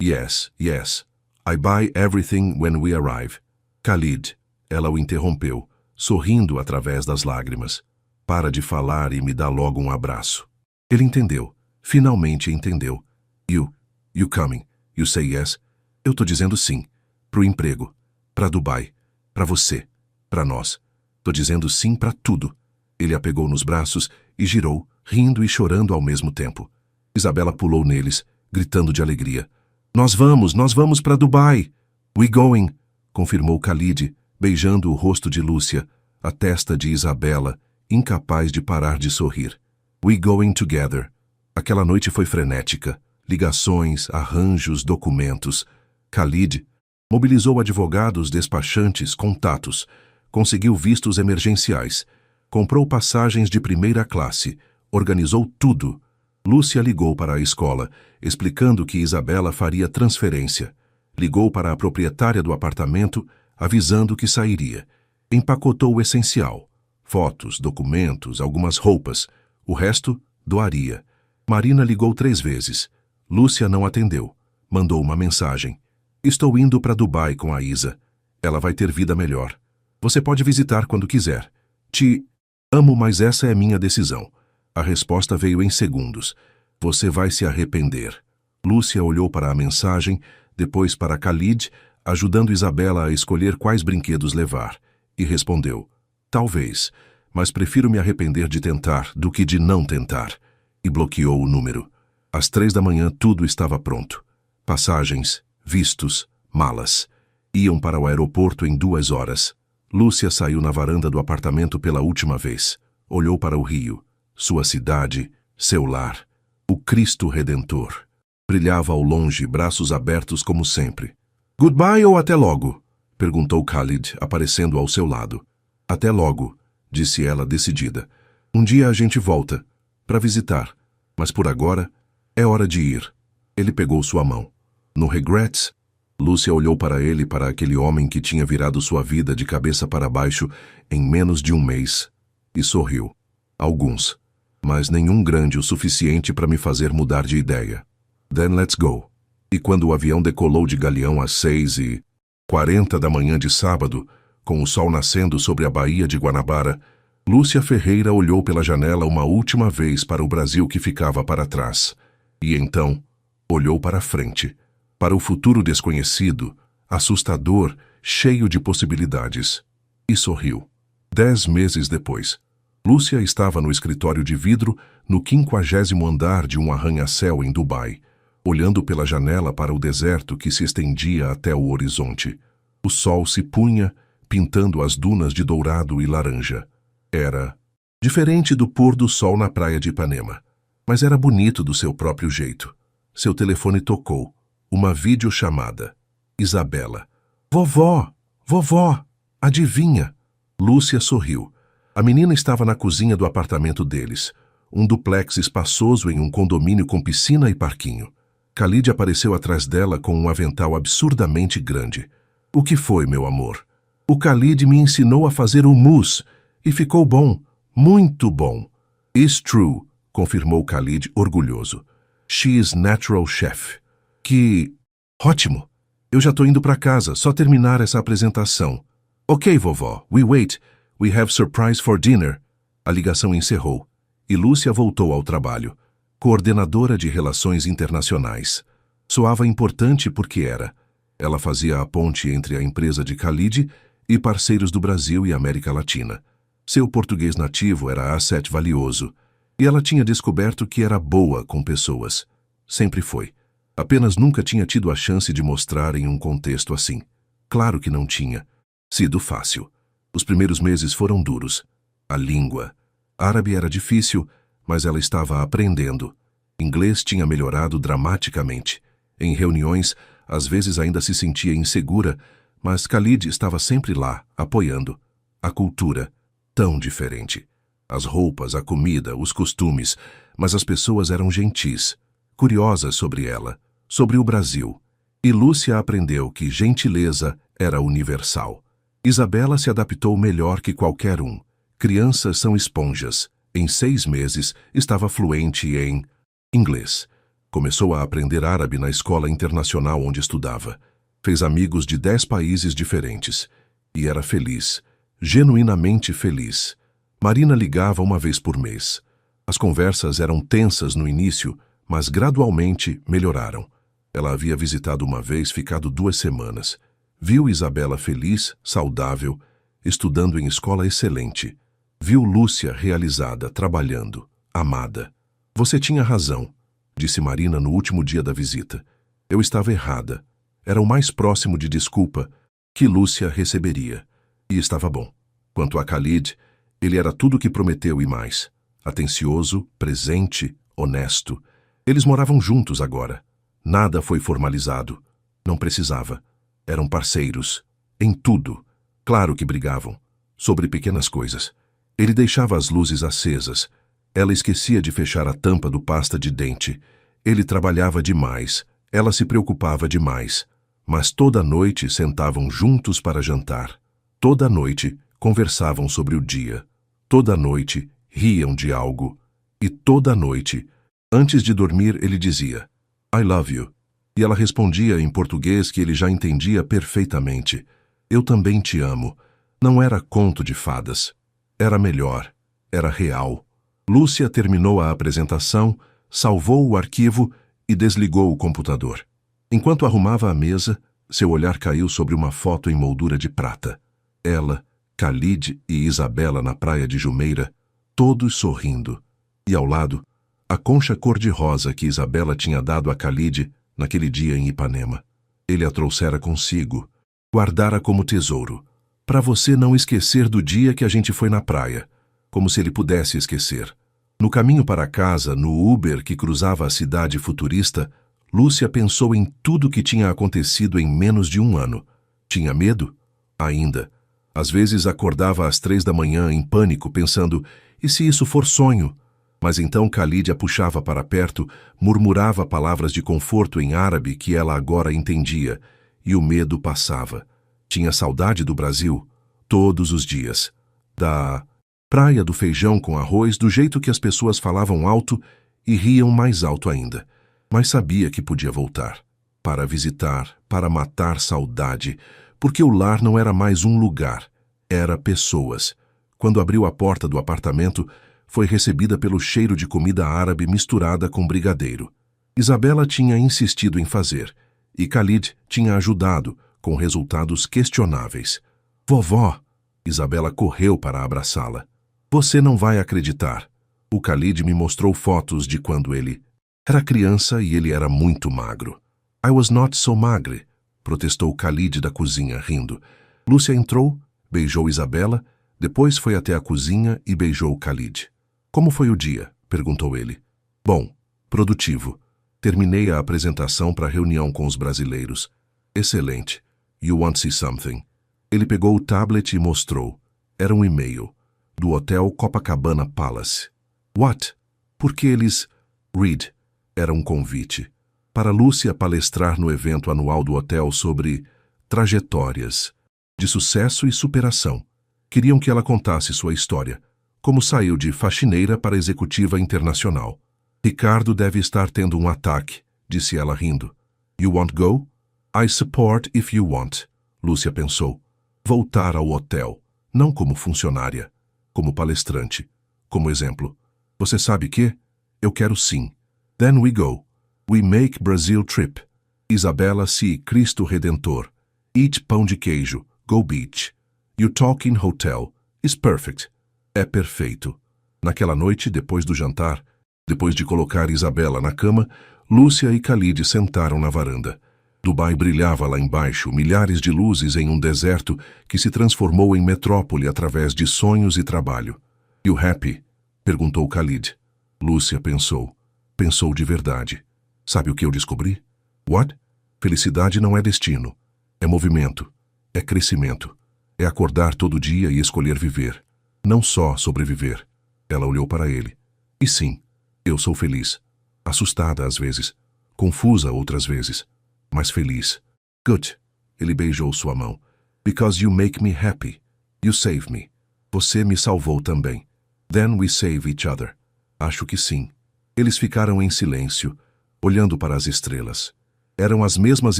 Yes, yes. I buy everything when we arrive. Khalid, ela o interrompeu, sorrindo através das lágrimas. Para de falar e me dá logo um abraço. Ele entendeu. Finalmente entendeu. You coming? You say yes? Eu tô dizendo sim. Pro emprego. Pra Dubai. Pra você. Pra nós. Tô dizendo sim pra tudo. Ele a pegou nos braços e girou, rindo e chorando ao mesmo tempo. Isabela pulou neles, gritando de alegria. Nós vamos pra Dubai. We going, confirmou Khalid, beijando o rosto de Lúcia, a testa de Isabela, incapaz de parar de sorrir. We going together. Aquela noite foi frenética. Ligações, arranjos, documentos. Khalid mobilizou advogados, despachantes, contatos. Conseguiu vistos emergenciais. Comprou passagens de primeira classe. Organizou tudo. Lúcia ligou para a escola, explicando que Isabela faria transferência. Ligou para a proprietária do apartamento, avisando que sairia. Empacotou o essencial. Fotos, documentos, algumas roupas. O resto, doaria. Marina ligou 3 vezes. Lúcia não atendeu. Mandou uma mensagem. Estou indo para Dubai com a Isa. Ela vai ter vida melhor. Você pode visitar quando quiser. Te amo, mas essa é minha decisão. A resposta veio em segundos. Você vai se arrepender. Lúcia olhou para a mensagem, depois para Khalid, ajudando Isabela a escolher quais brinquedos levar, e respondeu, talvez, mas prefiro me arrepender de tentar do que de não tentar, e bloqueou o número. Às 3 da manhã tudo estava pronto. Passagens, vistos, malas. Iam para o aeroporto em 2 horas. Lúcia saiu na varanda do apartamento pela última vez. Olhou para o rio. sua cidade, seu lar. O Cristo Redentor. Brilhava ao longe, braços abertos como sempre. Goodbye ou até logo? Perguntou Khalid, aparecendo ao seu lado. Até logo, disse ela decidida. Um dia a gente volta, para visitar, mas por agora é hora de ir. Ele pegou sua mão. No Regrets, Lúcia olhou para ele, para aquele homem que tinha virado sua vida de cabeça para baixo em menos de um mês, e sorriu. Alguns, mas nenhum grande o suficiente para me fazer mudar de ideia. Then let's go. E quando o avião decolou de Galeão às 6h40 da manhã de sábado, com o sol nascendo sobre a Baía de Guanabara, Lúcia Ferreira olhou pela janela uma última vez para o Brasil que ficava para trás. E então, olhou para frente, para o futuro desconhecido, assustador, cheio de possibilidades. E sorriu. 10 meses depois, Lúcia estava no escritório de vidro no 50º andar de um arranha-céu em Dubai, olhando pela janela para o deserto que se estendia até o horizonte. O sol se punha, pintando as dunas de dourado e laranja. Era diferente do pôr do sol na praia de Ipanema, mas era bonito do seu próprio jeito. Seu telefone tocou. Uma videochamada. Isabela. Vovó! Vovó! Adivinha? Lúcia sorriu. A menina estava na cozinha do apartamento deles, um duplex espaçoso em um condomínio com piscina e parquinho. Khalid apareceu atrás dela com um avental absurdamente grande. O que foi, meu amor? O Khalid me ensinou a fazer hummus e ficou bom, muito bom. It's true, confirmou Khalid orgulhoso. She is natural chef. Que... ótimo! Eu já tô indo para casa, só terminar essa apresentação. Ok, vovó, we wait. We have surprise for dinner. A ligação encerrou, e Lúcia voltou ao trabalho. Coordenadora de Relações Internacionais. Soava importante porque era. Ela fazia a ponte entre a empresa de Khalid e parceiros do Brasil e América Latina. Seu português nativo era asset valioso, e ela tinha descoberto que era boa com pessoas. Sempre foi. Apenas nunca tinha tido a chance de mostrar em um contexto assim. Claro que não tinha sido fácil. Os primeiros meses foram duros. A língua. Árabe era difícil, mas ela estava aprendendo. Inglês tinha melhorado dramaticamente. Em reuniões, às vezes ainda se sentia insegura, mas Khalid estava sempre lá, apoiando. A cultura, tão diferente. As roupas, a comida, os costumes, mas as pessoas eram gentis, curiosas sobre ela, sobre o Brasil. E Lúcia aprendeu que gentileza era universal. Isabela se adaptou melhor que qualquer um. Crianças são esponjas. Em 6 meses, estava fluente em inglês. Começou a aprender árabe na escola internacional onde estudava. Fez amigos de 10 países diferentes. E era feliz, genuinamente feliz. Marina ligava uma vez por mês. As conversas eram tensas no início, mas gradualmente melhoraram. Ela havia visitado uma vez, ficado 2 semanas. Viu Isabela feliz, saudável, estudando em escola excelente. Viu Lúcia realizada, trabalhando, amada. Você tinha razão, disse Marina no último dia da visita. Eu estava errada. Era o mais próximo de desculpa que Lúcia receberia. E estava bom. Quanto a Khalid, ele era tudo o que prometeu e mais. Atencioso, presente, honesto. Eles moravam juntos agora. Nada foi formalizado. Não precisava. Eram parceiros. Em tudo. Claro que brigavam. Sobre pequenas coisas. Ele deixava as luzes acesas. Ela esquecia de fechar a tampa do pasta de dente. Ele trabalhava demais. Ela se preocupava demais. Mas toda noite sentavam juntos para jantar. Toda noite conversavam sobre o dia. Toda noite riam de algo. E toda noite, antes de dormir, ele dizia, I love you. E ela respondia em português que ele já entendia perfeitamente. Eu também te amo. Não era conto de fadas. Era melhor. Era real. Lúcia terminou a apresentação, salvou o arquivo e desligou o computador. Enquanto arrumava a mesa, seu olhar caiu sobre uma foto em moldura de prata. Ela, Khalid e Isabela na praia de Jumeirah, todos sorrindo. E ao lado, a concha cor-de-rosa que Isabela tinha dado a Khalid naquele dia em Ipanema. Ele a trouxera consigo, guardara como tesouro, para você não esquecer do dia que a gente foi na praia, como se ele pudesse esquecer. No caminho para casa, no Uber que cruzava a cidade futurista, Lúcia pensou em tudo que tinha acontecido em menos de um ano. Tinha medo? Ainda. Às vezes acordava às 3 da manhã em pânico, pensando, e se isso for sonho? Mas então Khalid a puxava para perto, murmurava palavras de conforto em árabe que ela agora entendia, e o medo passava. Tinha saudade do Brasil? Todos os dias. Da praia do feijão com arroz, do jeito que as pessoas falavam alto e riam mais alto ainda. Mas sabia que podia voltar. Para visitar, para matar saudade, porque o lar não era mais um lugar, era pessoas. Quando abriu a porta do apartamento, foi recebida pelo cheiro de comida árabe misturada com brigadeiro. Isabela tinha insistido em fazer, e Khalid tinha ajudado, com resultados questionáveis. Vovó! Isabela correu para abraçá-la. Você não vai acreditar. O Khalid me mostrou fotos de quando ele era criança e ele era muito magro. I was not so magre, protestou Khalid da cozinha, rindo. Lúcia entrou, beijou Isabela, depois foi até a cozinha e beijou Khalid. Como foi o dia? Perguntou ele. Bom, produtivo. Terminei a apresentação para a reunião com os brasileiros. Excelente. You want to see something? Ele pegou o tablet e mostrou. Era um e-mail. Do hotel Copacabana Palace. What? Por que eles... Read. Era um convite. Para Lúcia palestrar no evento anual do hotel sobre trajetórias, de sucesso e superação. Queriam que ela contasse sua história, como saiu de faxineira para executiva internacional. Ricardo deve estar tendo um ataque, disse ela rindo. You won't go? I support if you want, Lúcia pensou. Voltar ao hotel, não como funcionária, como palestrante, como exemplo. Você sabe que? Eu quero sim. Then we go. We make Brazil trip. Isabela se Cristo Redentor. Eat pão de queijo. Go beach. You talk in hotel. Is perfect. É perfeito. Naquela noite, depois do jantar, depois de colocar Isabela na cama, Lúcia e Khalid sentaram na varanda. Dubai brilhava lá embaixo, milhares de luzes em um deserto que se transformou em metrópole através de sonhos e trabalho. You happy? Perguntou Khalid. Lúcia pensou. Pensou de verdade. Sabe o que eu descobri? What? Felicidade não é destino. É movimento. É crescimento. É acordar todo dia e escolher viver. Não só sobreviver. Ela olhou para ele. E sim, eu sou feliz. Assustada às vezes. Confusa outras vezes. Mas feliz. Good. Ele beijou sua mão. Because you make me happy. You save me. Você me salvou também. Then we save each other. Acho que sim. Eles ficaram em silêncio, olhando para as estrelas. Eram as mesmas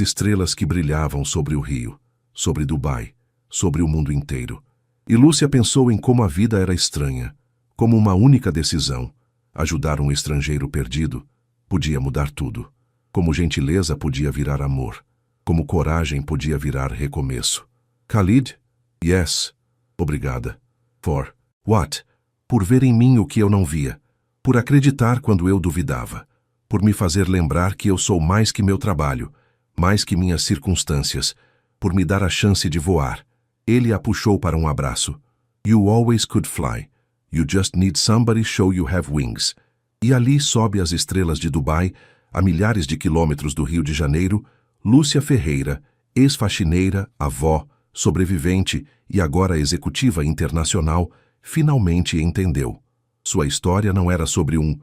estrelas que brilhavam sobre o rio, sobre Dubai, sobre o mundo inteiro. E Lúcia pensou em como a vida era estranha, como uma única decisão. Ajudar um estrangeiro perdido podia mudar tudo. Como gentileza podia virar amor. Como coragem podia virar recomeço. Khalid? Yes. Obrigada. For what? Por ver em mim o que eu não via. Por acreditar quando eu duvidava. Por me fazer lembrar que eu sou mais que meu trabalho, mais que minhas circunstâncias. Por me dar a chance de voar. Ele a puxou para um abraço. You always could fly. You just need somebody show you have wings. E ali sobe as estrelas de Dubai, a milhares de quilômetros do Rio de Janeiro, Lúcia Ferreira, ex-faxineira, avó, sobrevivente e agora executiva internacional, finalmente entendeu. Sua história não era sobre um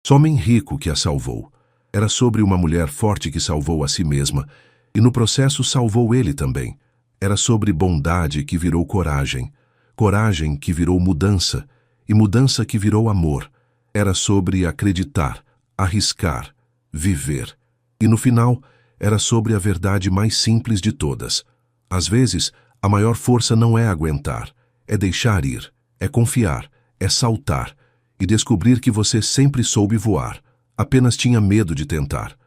homem rico que a salvou. Era sobre uma mulher forte que salvou a si mesma e no processo salvou ele também. Era sobre bondade que virou coragem, coragem que virou mudança e mudança que virou amor. Era sobre acreditar, arriscar, viver. E no final, era sobre a verdade mais simples de todas. Às vezes, a maior força não é aguentar, é deixar ir, é confiar, é saltar e descobrir que você sempre soube voar, apenas tinha medo de tentar.